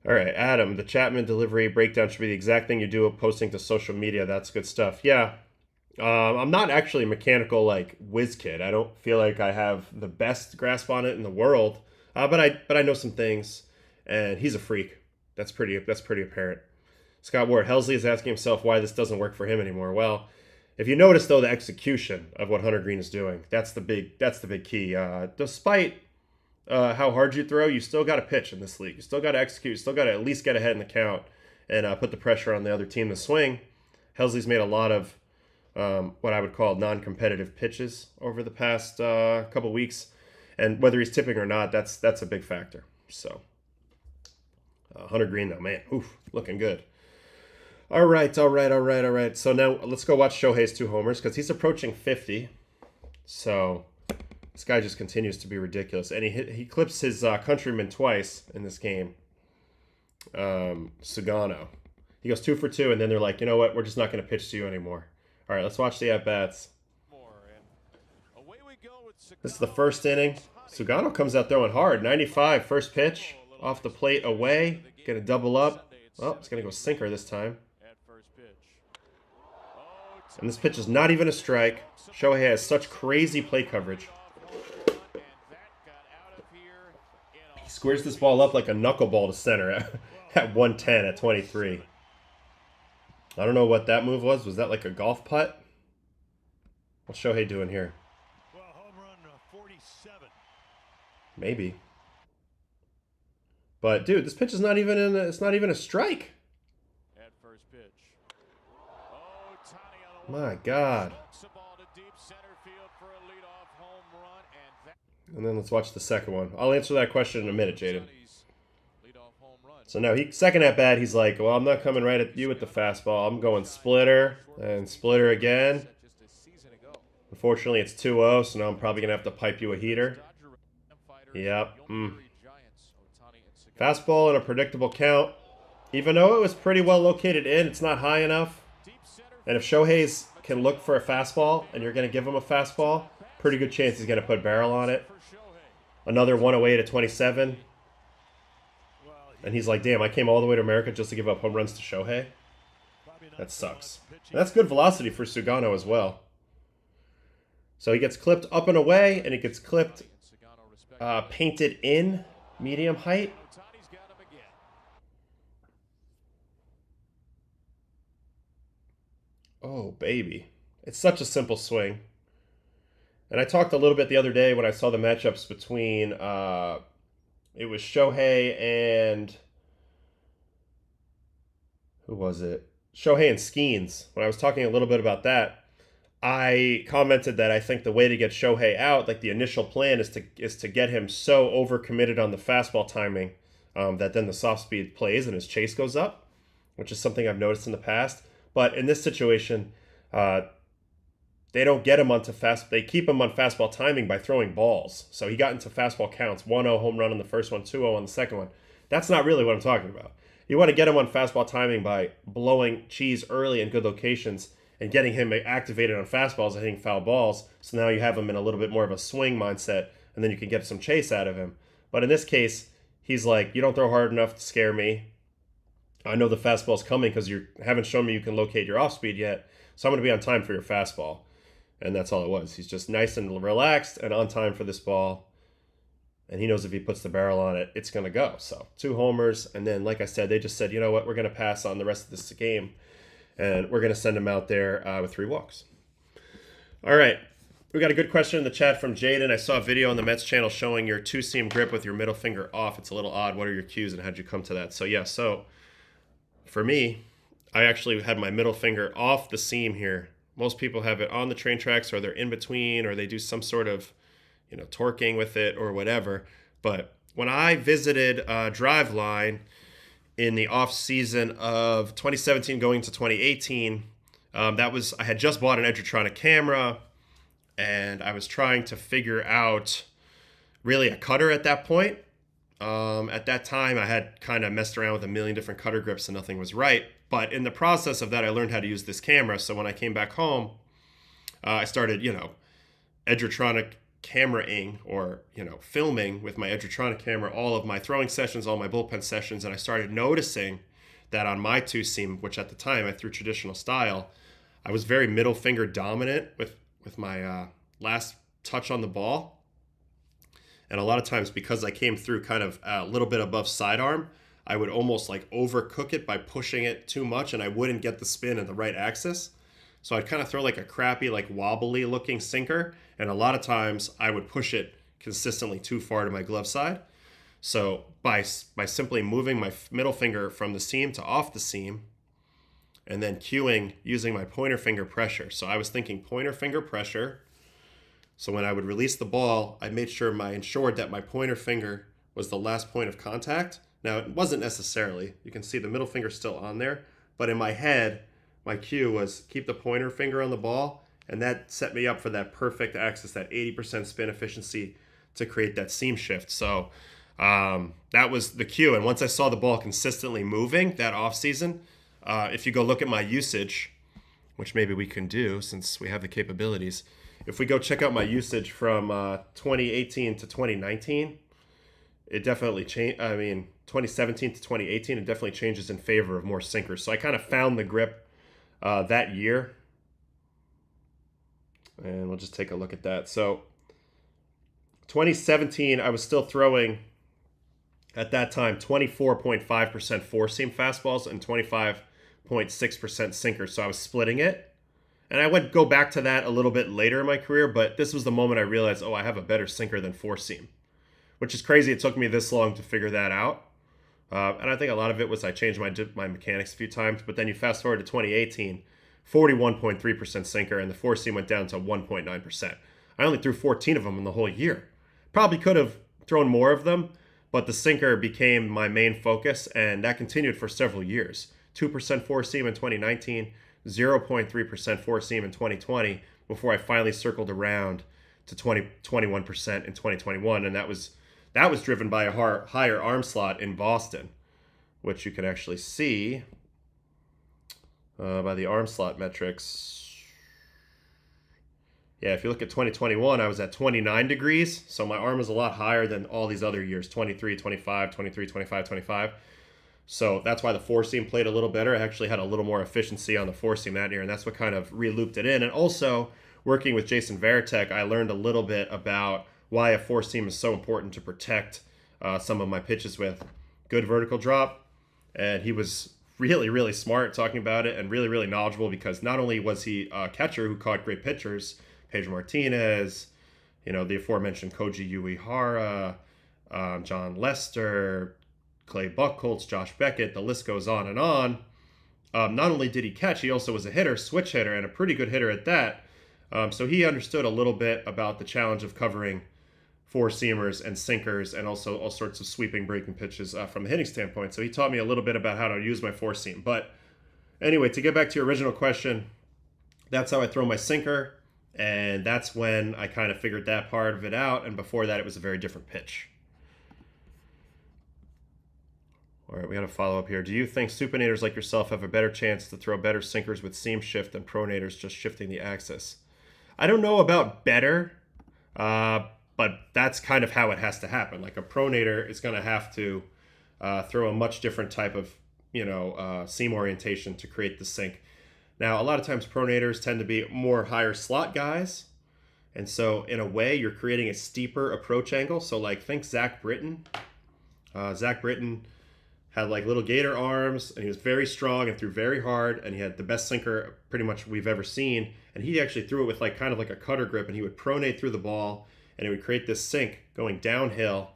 All right, Adam, the Chapman delivery breakdown should be the exact thing you do posting to social media. That's good stuff. Yeah. I'm not actually a mechanical, whiz kid. I don't feel like I have the best grasp on it in the world. But I know some things. And he's a freak. That's pretty apparent. Scott Ward, Helsley is asking himself why this doesn't work for him anymore. Well, if you notice, though, the execution of what Hunter Greene is doing, that's the big key. Despite how hard you throw, you still got to pitch in this league. You still got to execute. You still got to at least get ahead in the count and put the pressure on the other team to swing. Helsley's made a lot of what I would call non-competitive pitches over the past couple weeks. And whether he's tipping or not, that's a big factor. So, Hunter Greene, though, man, looking good. All right. So now let's go watch Shohei's 2 homers because he's approaching 50. So this guy just continues to be ridiculous. And he clips his countryman twice in this game, Sugano. He goes 2 for 2, and then they're like, you know what? We're just not going to pitch to you anymore. All right, let's watch the at-bats. This is the first inning. Sugano comes out throwing hard. 95, first pitch. Off the plate, away. Going to double up. Oh, it's going to go sinker this time. And this pitch is not even a strike. Shohei has such crazy plate coverage. He squares this ball up like a knuckleball to center at 110 at 23. I don't know what that move was. Was that like a golf putt? What's Shohei doing here? Maybe. But dude, this pitch is not even it's not even a strike. At first pitch. My God. And then let's watch the second one. I'll answer that question in a minute, Jaden. So no, second at bat, he's like, well, I'm not coming right at you with the fastball. I'm going splitter and splitter again. Unfortunately, it's 2-0, so now I'm probably going to have to pipe you a heater. Yep. Fastball and a predictable count. Even though it was pretty well located in, it's not high enough. And if Shohei's can look for a fastball and you're going to give him a fastball, pretty good chance he's going to put barrel on it. Another 108 at 27. And he's like, damn, I came all the way to America just to give up home runs to Shohei? That sucks. And that's good velocity for Sugano as well. So he gets clipped up and away, and he gets clipped painted in medium height. Oh, baby. It's such a simple swing. And I talked a little bit the other day when I saw the matchups between, it was Shohei and, who was it? Shohei and Skeens. When I was talking a little bit about that, I commented that I think the way to get Shohei out, like the initial plan is to get him so overcommitted on the fastball timing that then the soft speed plays and his chase goes up, which is something I've noticed in the past. But in this situation, they don't get him onto they keep him on fastball timing by throwing balls. So he got into fastball counts, 1-0 home run on the first one, 2-0 on the second one. That's not really what I'm talking about. You want to get him on fastball timing by blowing cheese early in good locations and getting him activated on fastballs and hitting foul balls. So now you have him in a little bit more of a swing mindset, and then you can get some chase out of him. But in this case, he's like, you don't throw hard enough to scare me. I know the fastball's coming because you haven't shown me you can locate your off speed yet. So I'm going to be on time for your fastball. And that's all it was. He's just nice and relaxed and on time for this ball. And he knows if he puts the barrel on it, it's going to go. So 2 homers. And then, like I said, they just said, you know what, we're going to pass on the rest of this game. And we're going to send him out there with 3 walks. All right. We got a good question in the chat from Jaden. I saw a video on the Mets channel showing your 2-seam grip with your middle finger off. It's a little odd. What are your cues and how'd you come to that? So, yeah. So, for me, I actually had my middle finger off the seam here. Most people have it on the train tracks, or they're in between, or they do some sort of, torquing with it or whatever. But when I visited Driveline in the off season of 2017 going to 2018, I had just bought an Edgertronic camera, and I was trying to figure out really a cutter at that point. At that time, I had kind of messed around with a million different cutter grips and nothing was right. But in the process of that, I learned how to use this camera. So when I came back home, I started, Edgertronic cameraing or, filming with my Edgertronic camera, all of my throwing sessions, all my bullpen sessions. And I started noticing that on my 2-seam, which at the time I threw traditional style, I was very middle finger dominant with my last touch on the ball. And a lot of times, because I came through kind of a little bit above sidearm, I would almost like overcook it by pushing it too much, and I wouldn't get the spin in the right axis. So I'd kind of throw like a crappy, like wobbly looking sinker. And a lot of times I would push it consistently too far to my glove side. So by simply moving my middle finger from the seam to off the seam, and then cueing using my pointer finger pressure. So I was thinking pointer finger pressure. So when I would release the ball, I made sure ensured that my pointer finger was the last point of contact. Now, it wasn't necessarily. You can see the middle finger still on there. But in my head, my cue was keep the pointer finger on the ball. And that set me up for that perfect axis, that 80% spin efficiency to create that seam shift. So that was the cue. And once I saw the ball consistently moving that offseason, if you go look at my usage, which maybe we can do since we have the capabilities, if we go check out my usage from 2018 to 2019, it definitely changed. 2017 to 2018, it definitely changes in favor of more sinkers. So I kind of found the grip that year. And we'll just take a look at that. So 2017, I was still throwing, at that time, 24.5% 4-seam fastballs and 25.6% sinkers. So I was splitting it. And I would go back to that a little bit later in my career, but this was the moment I realized, oh, I have a better sinker than four seam, which is crazy. It took me this long to figure that out. And I think a lot of it was I changed my mechanics a few times, but then you fast forward to 2018, 41.3% sinker, and the four seam went down to 1.9%. I only threw 14 of them in the whole year. Probably could have thrown more of them, but the sinker became my main focus, and that continued for several years. 2% four seam in 2019, 0.3% four seam in 2020, before I finally circled around to 21% in 2021, and that was driven by a higher arm slot in Boston, which you can actually see by the arm slot metrics. Yeah, if you look at 2021, I was at 29 degrees, so my arm is a lot higher than all these other years, 23, 25, 23, 25, 25. So that's why the four seam played a little better. I actually had a little more efficiency on the four seam that year, and that's what kind of re-looped it in. And also, working with Jason Varitek, I learned a little bit about why a four seam is so important to protect some of my pitches with. Good vertical drop, and he was really, really smart talking about it and really, really knowledgeable, because not only was he a catcher who caught great pitchers, Pedro Martinez, the aforementioned Koji Uehara, John Lester, Clay Buchholz, Josh Beckett, the list goes on and on. Not only did he catch, he also was a hitter, switch hitter, and a pretty good hitter at that. So he understood a little bit about the challenge of covering four seamers and sinkers, and also all sorts of sweeping breaking pitches from the hitting standpoint. So he taught me a little bit about how to use my four seam. But anyway, to get back to your original question, that's how I throw my sinker. And that's when I kind of figured that part of it out. And before that, it was a very different pitch. All right, we got a follow-up here. Do you think supinators like yourself have a better chance to throw better sinkers with seam shift than pronators just shifting the axis? I don't know about better, but that's kind of how it has to happen. Like a pronator is going to have to throw a much different type of, seam orientation to create the sink. Now, a lot of times pronators tend to be more higher slot guys. And so in a way, you're creating a steeper approach angle. So like think Zach Britton. Zach Britton had like little gator arms, and he was very strong and threw very hard, and he had the best sinker pretty much we've ever seen. And he actually threw it with like kind of like a cutter grip, and he would pronate through the ball, and it would create this sink going downhill.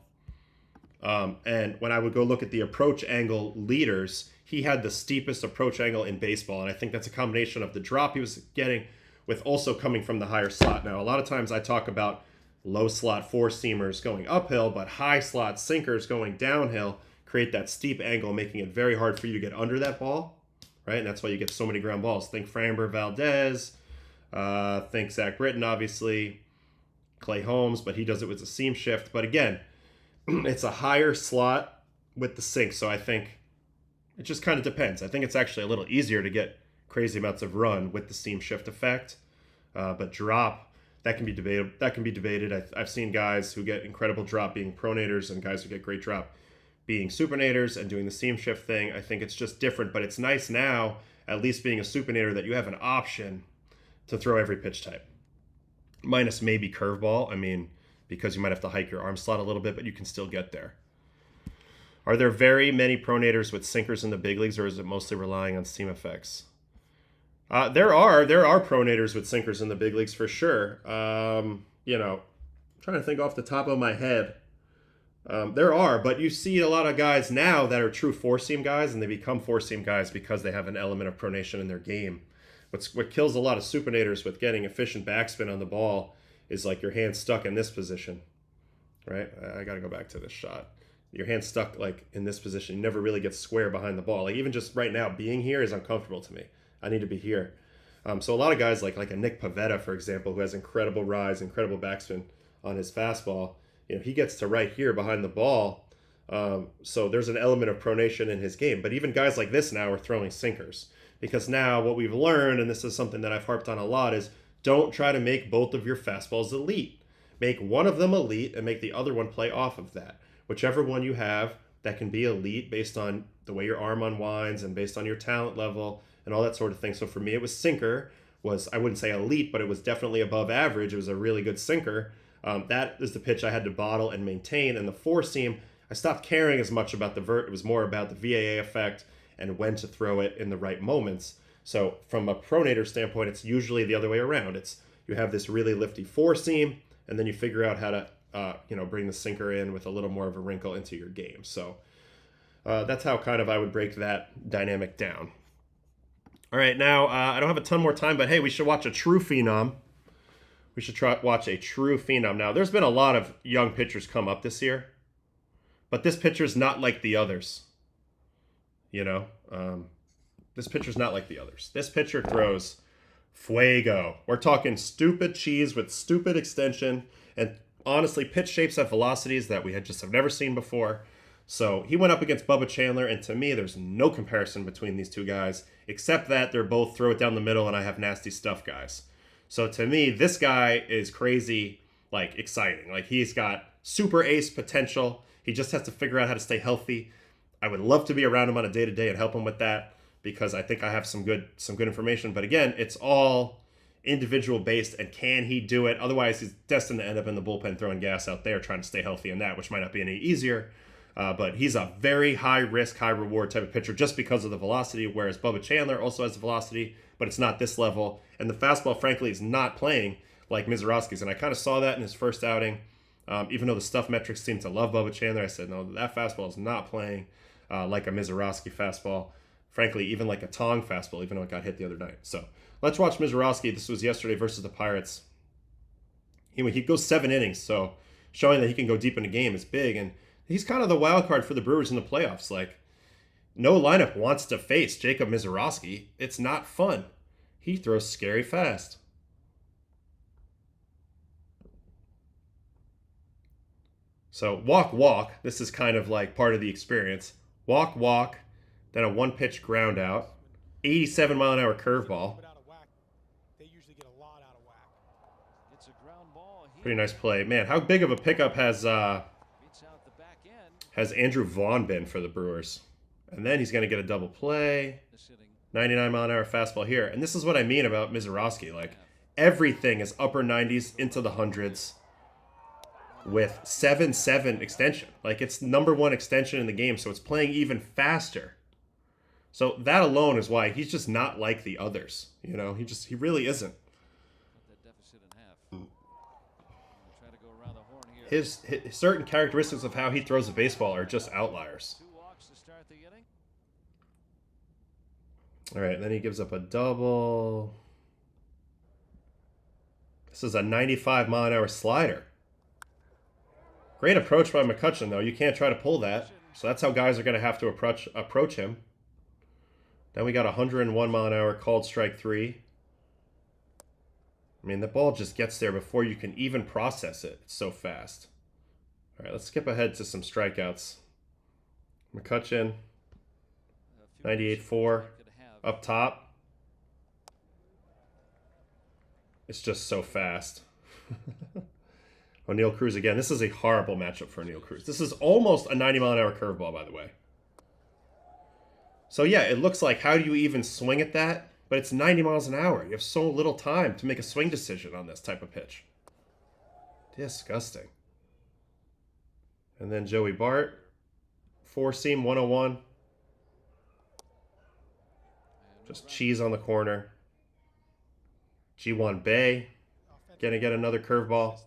And when I would go look at the approach angle leaders, he had the steepest approach angle in baseball. And I think that's a combination of the drop he was getting with also coming from the higher slot. Now, a lot of times I talk about low slot four seamers going uphill, but high slot sinkers going downhill create that steep angle, making it very hard for you to get under that ball, right? And that's why you get so many ground balls. Think Framber Valdez, think Zach Britton, obviously, Clay Holmes, but he does it with a seam shift. But again, it's a higher slot with the sink, so I think it just kind of depends. I think it's actually a little easier to get crazy amounts of run with the seam shift effect, but drop, that can be debated. I've seen guys who get incredible drop being pronators and guys who get great drop being supinators and doing the seam shift thing. I think it's just different, but it's nice now, at least being a supinator, that you have an option to throw every pitch type. Minus maybe curveball, because you might have to hike your arm slot a little bit, but you can still get there. Are there very many pronators with sinkers in the big leagues, or is it mostly relying on seam effects? There are pronators with sinkers in the big leagues for sure. I'm trying to think off the top of my head. There are, but you see a lot of guys now that are true four-seam guys, and they become four-seam guys because they have an element of pronation in their game. What kills a lot of supinators with getting efficient backspin on the ball is like your hand stuck in this position, right? I got to go back to this shot. Your hand stuck like in this position. You never really get square behind the ball. Like even just right now, being here is uncomfortable to me. I need to be here. So a lot of guys like a Nick Pivetta, for example, who has incredible rise, incredible backspin on his fastball, he gets to right here behind the ball. So there's an element of pronation in his game. But even guys like this now are throwing sinkers. Because now what we've learned, and this is something that I've harped on a lot, is don't try to make both of your fastballs elite. Make one of them elite and make the other one play off of that. Whichever one you have that can be elite based on the way your arm unwinds and based on your talent level and all that sort of thing. So for me, it was sinker. I wouldn't say elite, but it was definitely above average. It was a really good sinker. That is the pitch I had to bottle and maintain. And the four seam, I stopped caring as much about the vert. It was more about the VAA effect and when to throw it in the right moments. So from a pronator standpoint, it's usually the other way around. It's you have this really lifty four seam, and then you figure out how to bring the sinker in with a little more of a wrinkle into your game. So that's how kind of I would break that dynamic down. All right, now I don't have a ton more time, but hey, we should watch a true phenom. We should watch a true phenom. Now, there's been a lot of young pitchers come up this year, but this pitcher's not like the others. This pitcher's not like the others. This pitcher throws fuego. We're talking stupid cheese with stupid extension, and honestly, pitch shapes at velocities that we have never seen before. So he went up against Bubba Chandler, and to me, there's no comparison between these two guys, except that they're both throw it down the middle, and I have nasty stuff guys. So to me, this guy is crazy, like exciting. Like he's got super ace potential. He just has to figure out how to stay healthy. I would love to be around him on a day-to-day and help him with that because I think I have some good information. But again, it's all individual based, and can he do it? Otherwise, he's destined to end up in the bullpen throwing gas out there, trying to stay healthy in that, which might not be any easier. But he's a very high risk, high reward type of pitcher just because of the velocity, whereas Bubba Chandler also has the velocity, but it's not this level. And the fastball, frankly, is not playing like Misiorowski's. And I kind of saw that in his first outing. Even though the stuff metrics seem to love Bubba Chandler, I said, no, that fastball is not playing like a Misiorowski fastball. Frankly, even like a Tong fastball, even though it got hit the other night. So let's watch Misiorowski. This was yesterday versus the Pirates. He goes 7 innings, so showing that he can go deep in the game is big. And he's kind of the wild card for the Brewers in the playoffs. Like, no lineup wants to face Jacob Misiorowski. It's not fun. He throws scary fast. So walk. This is kind of like part of the experience. Walk, then a 1-pitch ground out. 87-mile-an-hour curveball. Pretty nice play. Man, how big of a pickup has Andrew Vaughn been for the Brewers? And then he's going to get a double play. 99-mile-an-hour fastball here. And this is what I mean about Misiorowski. Like, everything is upper 90s into the hundreds with 7.7 extension. Like, it's #1 extension in the game, so it's playing even faster. So that alone is why he's just not like the others. He really isn't. His certain characteristics of how he throws the baseball are just outliers. All right, then he gives up a double. This is a 95-mile-an-hour slider. Great approach by McCutcheon, though. You can't try to pull that. So that's how guys are going to have to approach him. Then we got a 101-mile-an-hour called strike 3. I mean, the ball just gets there before you can even process it. It's so fast. All right, let's skip ahead to some strikeouts. McCutcheon, 98.4 up top. It's just so fast. O'Neal Cruz again. This is a horrible matchup for O'Neal Cruz. This is almost a 90-mile-an-hour curveball, by the way. So yeah, it looks like, how do you even swing at that? But it's 90 miles an hour. You have so little time to make a swing decision on this type of pitch. Disgusting. And then Joey Bart, 4-seam, 101. Just cheese on the corner. G1 Bay, gonna get another curveball.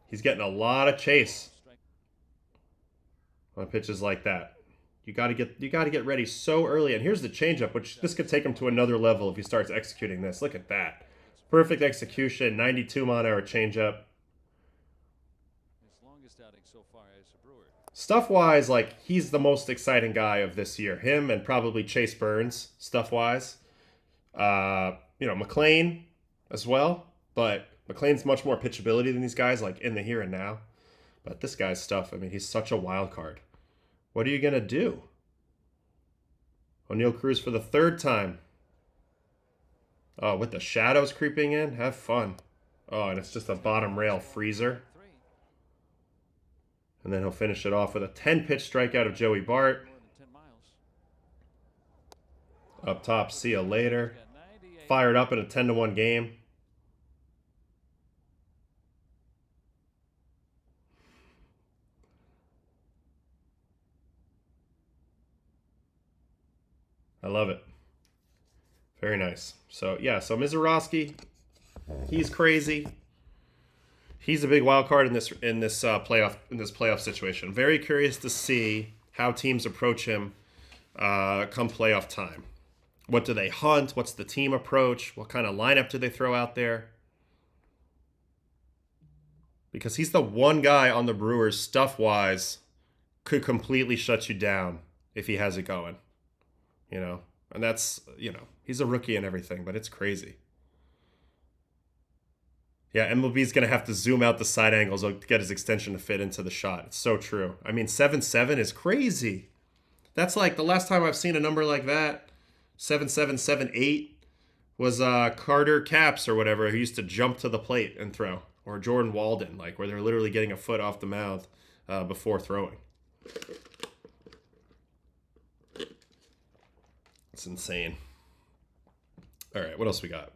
He's getting a lot of chase on pitches like that. You got to get ready so early. And here's the changeup, which this could take him to another level if he starts executing this. Look at that. Perfect execution, 92-mile-an-hour changeup. Stuff-wise, like, he's the most exciting guy of this year. Him and probably Chase Burns, stuff-wise. McLean as well. But McLean's much more pitchability than these guys, like, in the here and now. But this guy's stuff, I mean, he's such a wild card. What are you going to do? O'Neal Cruz for the 3rd time. Oh, with the shadows creeping in? Have fun. Oh, and it's just a bottom rail freezer. And then he'll finish it off with a 10-pitch strikeout of Joey Bart. Up top, see you later. Fired up in a 10-1 game. Very nice. So, yeah, so Misiorowski, he's crazy. He's a big wild card in this playoff situation. Very curious to see how teams approach him come playoff time. What do they hunt? What's the team approach? What kind of lineup do they throw out there? Because he's the one guy on the Brewers, stuff-wise, could completely shut you down if he has it going. And that's, he's a rookie and everything, but it's crazy. Yeah, MLB's going to have to zoom out the side angles to get his extension to fit into the shot. It's so true. I mean, 7'7" is crazy. That's like the last time I've seen a number like that, 7'7", 7'8", was Carter Capps or whatever, who used to jump to the plate and throw. Or Jordan Walden, like where they're literally getting a foot off the mound before throwing. It's insane. All right, what else we got?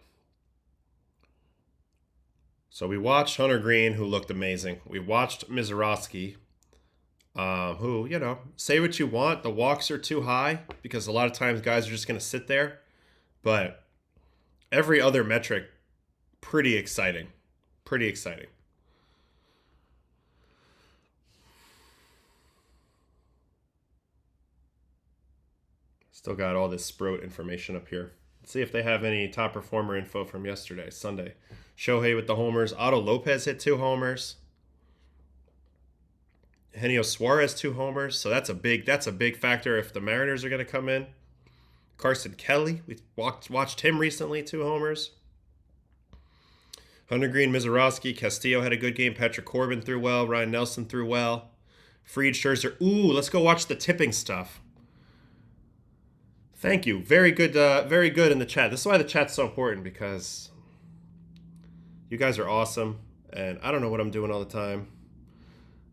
So we watched Hunter Greene, who looked amazing. We watched Misiorowski, who, say what you want. The walks are too high because a lot of times guys are just going to sit there. But every other metric, pretty exciting. Pretty exciting. Still got all this Sprout information up here. Let's see if they have any top performer info from yesterday, Sunday. Shohei with the homers. Otto Lopez hit 2 homers. Henio Suarez 2 homers. So that's a big factor if the Mariners are going to come in. Carson Kelly, we watched him recently, 2 homers. Hunter Greene, Misiorowski, Castillo had a good game. Patrick Corbin threw well. Ryan Nelson threw well. Fried, Scherzer. Ooh, let's go watch the tipping stuff. Thank you. Very good in the chat. This is why the chat's so important, because you guys are awesome, and I don't know what I'm doing all the time.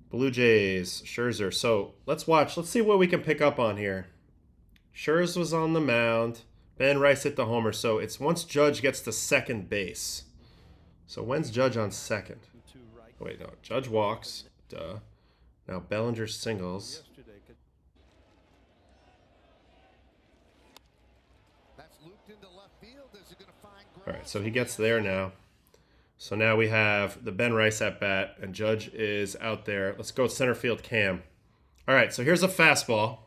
Blue Jays, Scherzer. So let's see what we can pick up on here. Scherzer was on the mound. Ben Rice hit the homer. So it's once Judge gets to second base. So when's Judge on second? Oh, wait, no. Judge walks. Duh. Now Bellinger singles. All right, so he gets there now. So now we have the Ben Rice at bat, and Judge is out there. Let's go center field Cam. All right, so here's a fastball.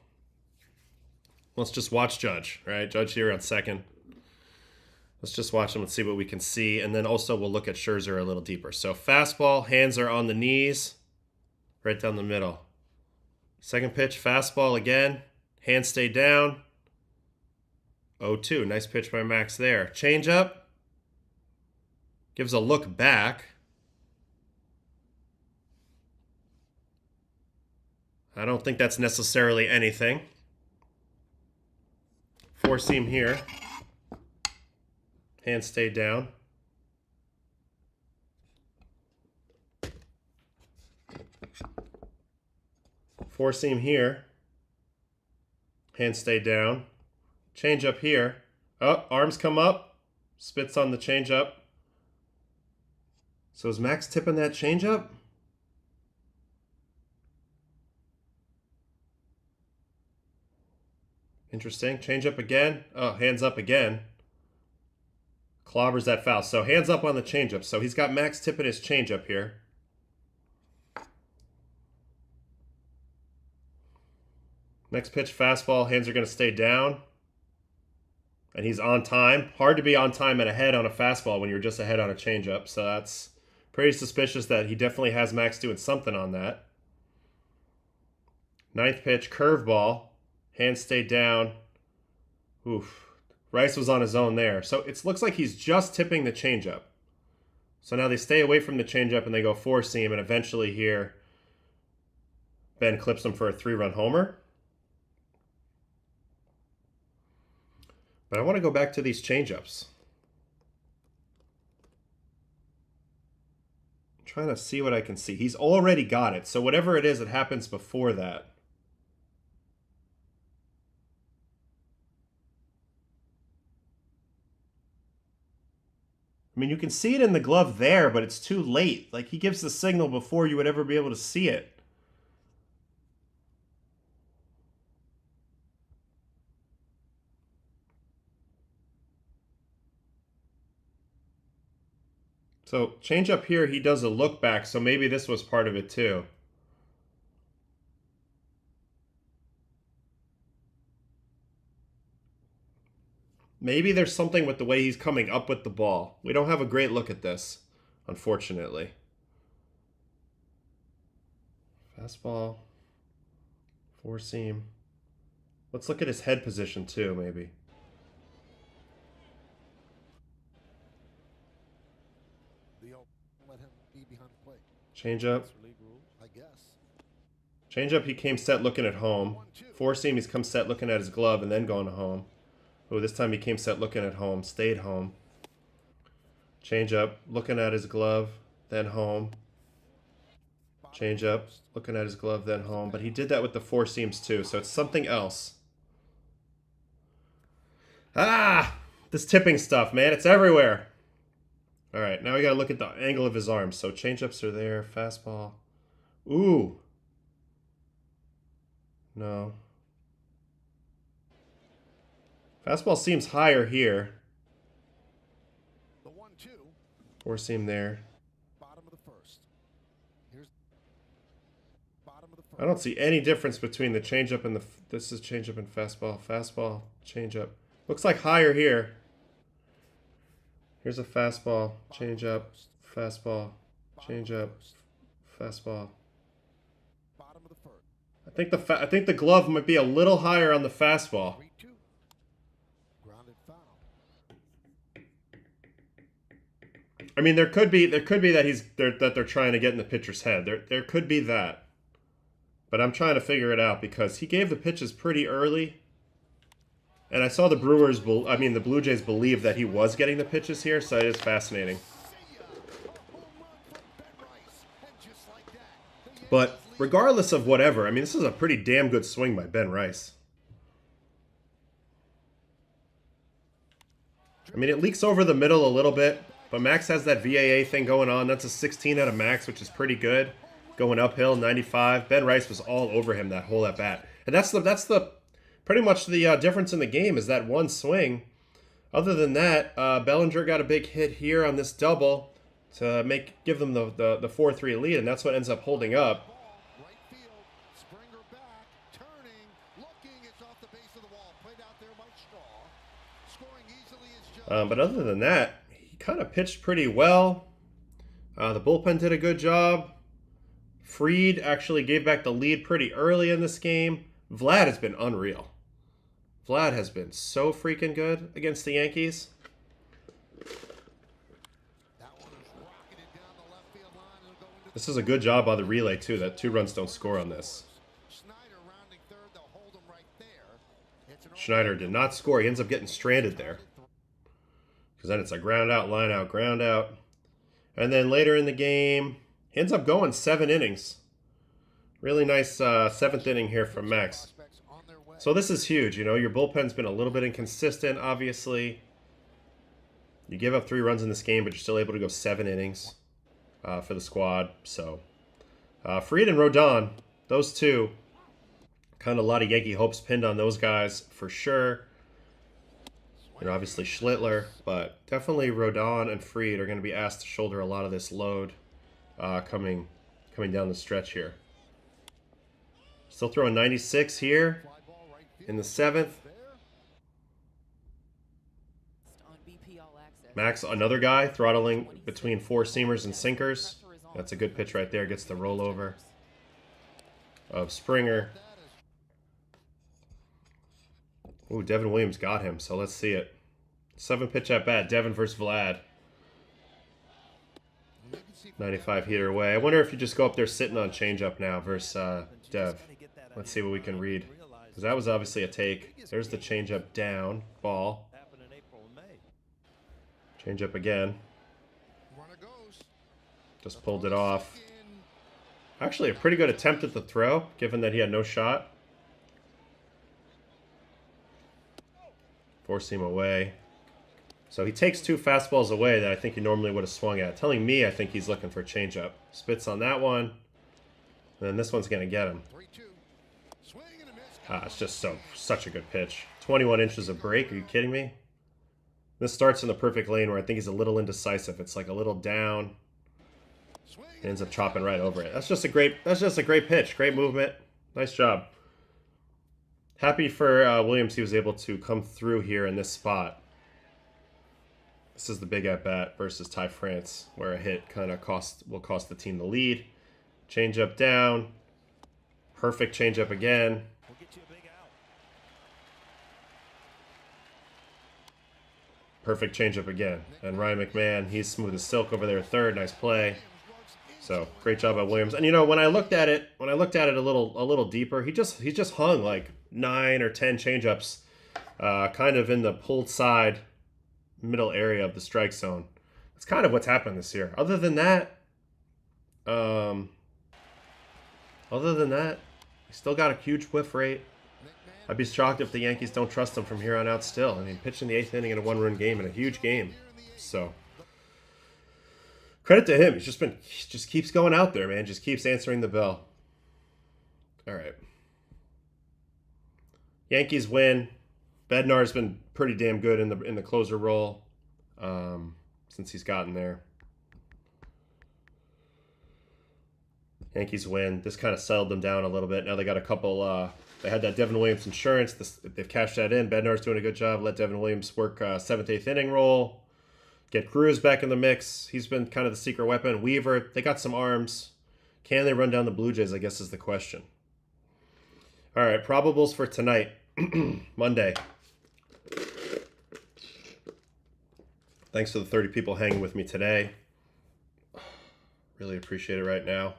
Let's just watch Judge, right? Judge here on second. Let's just watch him and see what we can see, and then also we'll look at Scherzer a little deeper. So fastball, hands are on the knees, right down the middle. Second pitch, fastball again. Hands stay down. 0-2, nice pitch by Max there. Change up. Gives a look back. I don't think that's necessarily anything. Four seam here. Hands stay down. Four seam here. Hands stay down. Change up here. Oh, arms come up. Spits on the change up. So is Max tipping that change up? Interesting. Change up again. Oh, hands up again. Clobbers that foul. So hands up on the changeup. So he's got Max tipping his changeup here. Next pitch, fastball. Hands are going to stay down. And he's on time. Hard to be on time and ahead on a fastball when you're just ahead on a changeup. So that's pretty suspicious that he definitely has Max doing something on that. Ninth pitch, curveball. Hands stay down. Oof. Rice was on his own there. So it looks like he's just tipping the changeup. So now they stay away from the changeup and they go four seam, and eventually here Ben clips him for a 3-run homer. But I want to go back to these changeups. I'm trying to see what I can see. He's already got it. So whatever it is that happens before that. I mean, you can see it in the glove there, but it's too late. Like, he gives the signal before you would ever be able to see it. So change up here, he does a look back, so maybe this was part of it too. Maybe there's something with the way he's coming up with the ball. We don't have a great look at this, unfortunately. Fastball. Four seam. Let's look at his head position too, maybe. Change up. Change up, he came set looking at home. Four seam, he's come set looking at his glove and then going home. Oh, this time he came set looking at home, stayed home. Change up, looking at his glove, then home. Change up, looking at his glove, then home. But he did that with the four seams too, so it's something else. Ah! This tipping stuff, man, it's everywhere. All right, now we got to look at the angle of his arms. So change-ups are there, fastball. Ooh. No. Fastball seems higher here. The 1-2. Four seam there. Bottom of the first. Here's bottom of the first. I don't see any difference between the changeup and the. This is changeup and fastball. Fastball, changeup. Looks like higher here. Here's a fastball, changeup, fastball, changeup, fastball. Bottom of the first. I think the glove might be a little higher on the fastball. 3-2. Grounded foul. I mean, there could be that they're trying to get in the pitcher's head. There could be that, but I'm trying to figure it out because he gave the pitches pretty early, and I saw the the Blue Jays believe that he was getting the pitches here, so it is fascinating. But regardless of whatever, I mean, this is a pretty damn good swing by Ben Rice. I mean, it leaks over the middle a little bit, but Max has that VAA thing going on. That's a 16 out of Max, which is pretty good. Going uphill, 95. Ben Rice was all over him that whole at bat, and that's the pretty much the difference in the game is that one swing. Other than that, Bellinger got a big hit here on this double to give them the 4-3 lead, and that's what ends up holding up. Right field, Springer back, turning, looking, it's off the base of the wall. Played out there by Straw. Scoring easily is Joe. But other than that, he kind of pitched pretty well. The bullpen did a good job. Fried actually gave back the lead pretty early in this game. Vlad has been unreal. Vlad has been so freaking good against the Yankees. This is a good job by the relay, too, that 2 runs don't score on this. Schneider did not score. He ends up getting stranded there. Because then it's a ground out, line out, ground out. And then later in the game, he ends up going 7 innings. Really nice 7th inning here from Max. So this is huge. You know, your bullpen's been a little bit inconsistent, obviously. You give up 3 runs in this game, but you're still able to go 7 innings for the squad. So Fried and Rodon, those two, kind of a lot of Yankee hopes pinned on those guys for sure. You know, obviously Schlittler, but definitely Rodon and Fried are going to be asked to shoulder a lot of this load coming down the stretch here. Still throwing 96 here in the 7th. Max, another guy, throttling between 4-seamers and sinkers. That's a good pitch right there. Gets the rollover of Springer. Ooh, Devin Williams got him, so let's see it. 7-pitch at bat, Devin versus Vlad. 95 heater away. I wonder if you just go up there sitting on changeup now versus Dev. Let's see what we can read. Because that was obviously a take. There's the changeup down. Ball. Changeup again. Just pulled it off. Actually, a pretty good attempt at the throw, given that he had no shot. 4-seam away. So he takes 2 fastballs away that I think he normally would have swung at. Telling me I think he's looking for a changeup. Spits on that one. And then this one's going to get him. It's just such a good pitch. 21 inches of break. Are you kidding me? This starts in the perfect lane where I think he's a little indecisive. It's like a little down. He ends up chopping right over it. That's just a great pitch. Great movement. Nice job. Happy for Williams he was able to come through here in this spot. This is the big at-bat versus Ty France, where a hit kind of will cost the team the lead. Change-up down. Perfect change-up again. We'll get you a big out. Perfect change-up again. And Ryan McMahon, he's smooth as silk over there, third. Nice play. So great job by Williams. And you know, when I looked at it a little deeper, he just hung like 9 or 10 changeups, kind of in the pulled side middle area of the strike zone. That's kind of what's happened this year. Other than that, he still got a huge whiff rate. I'd be shocked if the Yankees don't trust him from here on out still. I mean, pitching the 8th inning in a 1-run game in a huge game. So credit to him. He just keeps going out there, man. Just keeps answering the bell. All right. Yankees win. Bednar's been pretty damn good in the closer role since he's gotten there. Yankees win. This kind of settled them down a little bit. Now they got a couple. They had that Devin Williams insurance. They've cashed that in. Bednar's doing a good job. Let Devin Williams work 7th, 8th inning role. Get Cruz back in the mix. He's been kind of the secret weapon. Weaver, they got some arms. Can they run down the Blue Jays, I guess is the question. All right, probables for tonight, Monday. Thanks to the 30 people hanging with me today. Really appreciate it right now.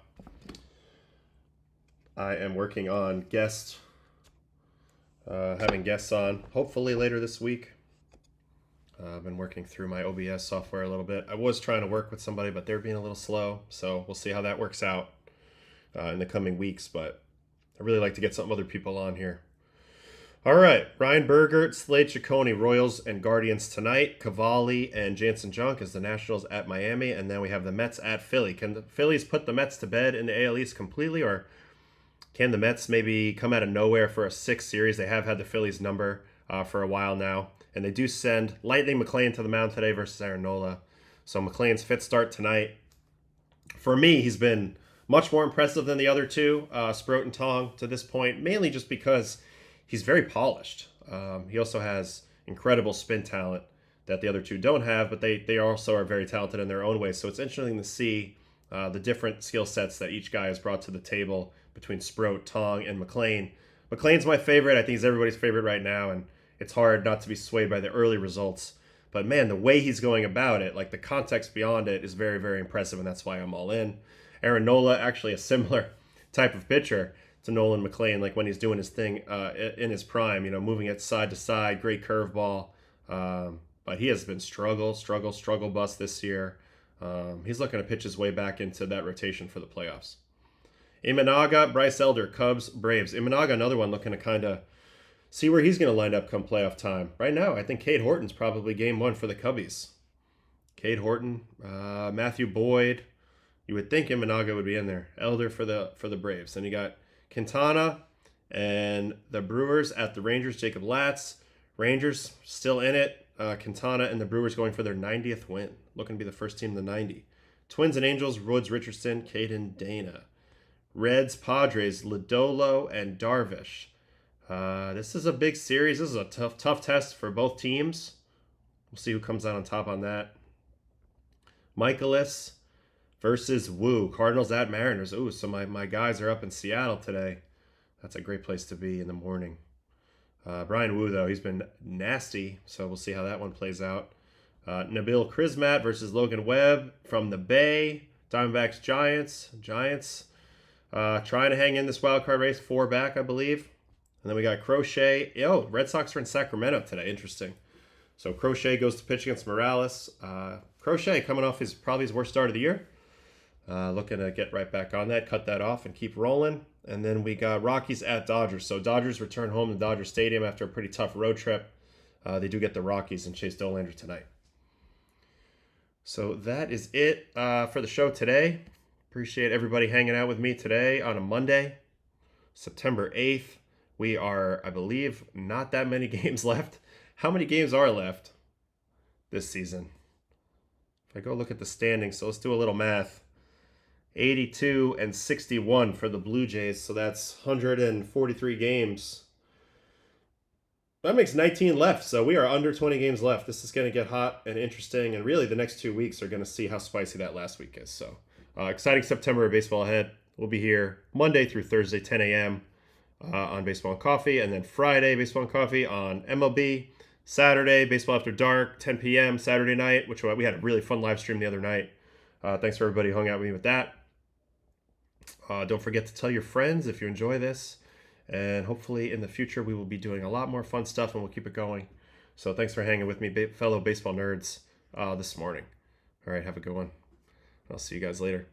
I am working on having guests on, hopefully later this week. I've been working through my OBS software a little bit. I was trying to work with somebody, but they're being a little slow. So we'll see how that works out in the coming weeks. But I really like to get some other people on here. All right. Ryan Bergert, Slade Ciccone, Royals and Guardians tonight. Cavalli and Jansen Junk as the Nationals at Miami. And then we have the Mets at Philly. Can the Phillies put the Mets to bed in the AL East completely? Or can the Mets maybe come out of nowhere for a 6 series? They have had the Phillies number for a while now. And they do send Lightning McLean to the mound today versus Aaron Nola. So McLean's 5th start tonight. For me, he's been much more impressive than the other two, Sproat and Tong, to this point, mainly just because he's very polished. He also has incredible spin talent that the other two don't have, but they also are very talented in their own way. So it's interesting to see the different skill sets that each guy has brought to the table between Sproat, Tong, and McLean. McLean's my favorite. I think he's everybody's favorite right now, and it's hard not to be swayed by the early results. But man, the way he's going about it, like the context beyond it, is very, very impressive, and that's why I'm all in. Aaron Nola, actually a similar type of pitcher to Nolan McLean, like when he's doing his thing in his prime, you know, moving it side to side, great curveball. But he has been struggle bust this year. He's looking to pitch his way back into that rotation for the playoffs. Imanaga, Bryce Elder, Cubs, Braves. Imanaga, another one looking to kind of see where he's going to line up come playoff time. Right now, I think Cade Horton's probably game 1 for the Cubbies. Cade Horton, Matthew Boyd. You would think Imanaga would be in there. Elder for the Braves. Then you got Quintana and the Brewers at the Rangers. Jacob Latz. Rangers still in it. Quintana and the Brewers going for their 90th win. Looking to be the first team in the 90. Twins and Angels, Woods, Richardson, Caden, Dana. Reds, Padres, Lodolo, and Darvish. This is a big series. This is a tough test for both teams. We'll see who comes out on top on that. Michaelis versus Wu. Cardinals at Mariners. Ooh, so my guys are up in Seattle today. That's a great place to be in the morning. Brian Wu, though, he's been nasty, so we'll see how that one plays out. Nabil Krismat versus Logan Webb from the Bay. Diamondbacks, Giants. Trying to hang in this wild card race, 4 back, I believe. And then we got Crochet. Red Sox are in Sacramento today. Interesting. So Crochet goes to pitch against Morales. Crochet coming off probably his worst start of the year. Looking to get right back on that, cut that off, and keep rolling. And then we got Rockies at Dodgers. So Dodgers return home to Dodger Stadium after a pretty tough road trip. They do get the Rockies and Chase Dollander tonight. So that is it for the show today. Appreciate everybody hanging out with me today on a Monday, September 8th. We are, I believe, not that many games left. How many games are left? this season. If I go look at the standings, so let's do a little math. 82 and 61 for the Blue Jays, so that's 143 games. That makes 19 left, so we are under 20 games left. This is going to get hot and interesting, and really the next 2 weeks are going to see how spicy that last week is. So exciting September of baseball ahead. We'll be here Monday through Thursday, 10 a.m. On Baseball and Coffee, and then Friday, Baseball and Coffee on MLB. Saturday, Baseball After Dark, 10 p.m. Saturday night, which we had a really fun live stream the other night. Thanks for everybody who hung out with me with that. Don't forget to tell your friends if you enjoy this. And hopefully in the future, we will be doing a lot more fun stuff and we'll keep it going. So thanks for hanging with me, fellow baseball nerds, this morning. All right, have a good one. I'll see you guys later.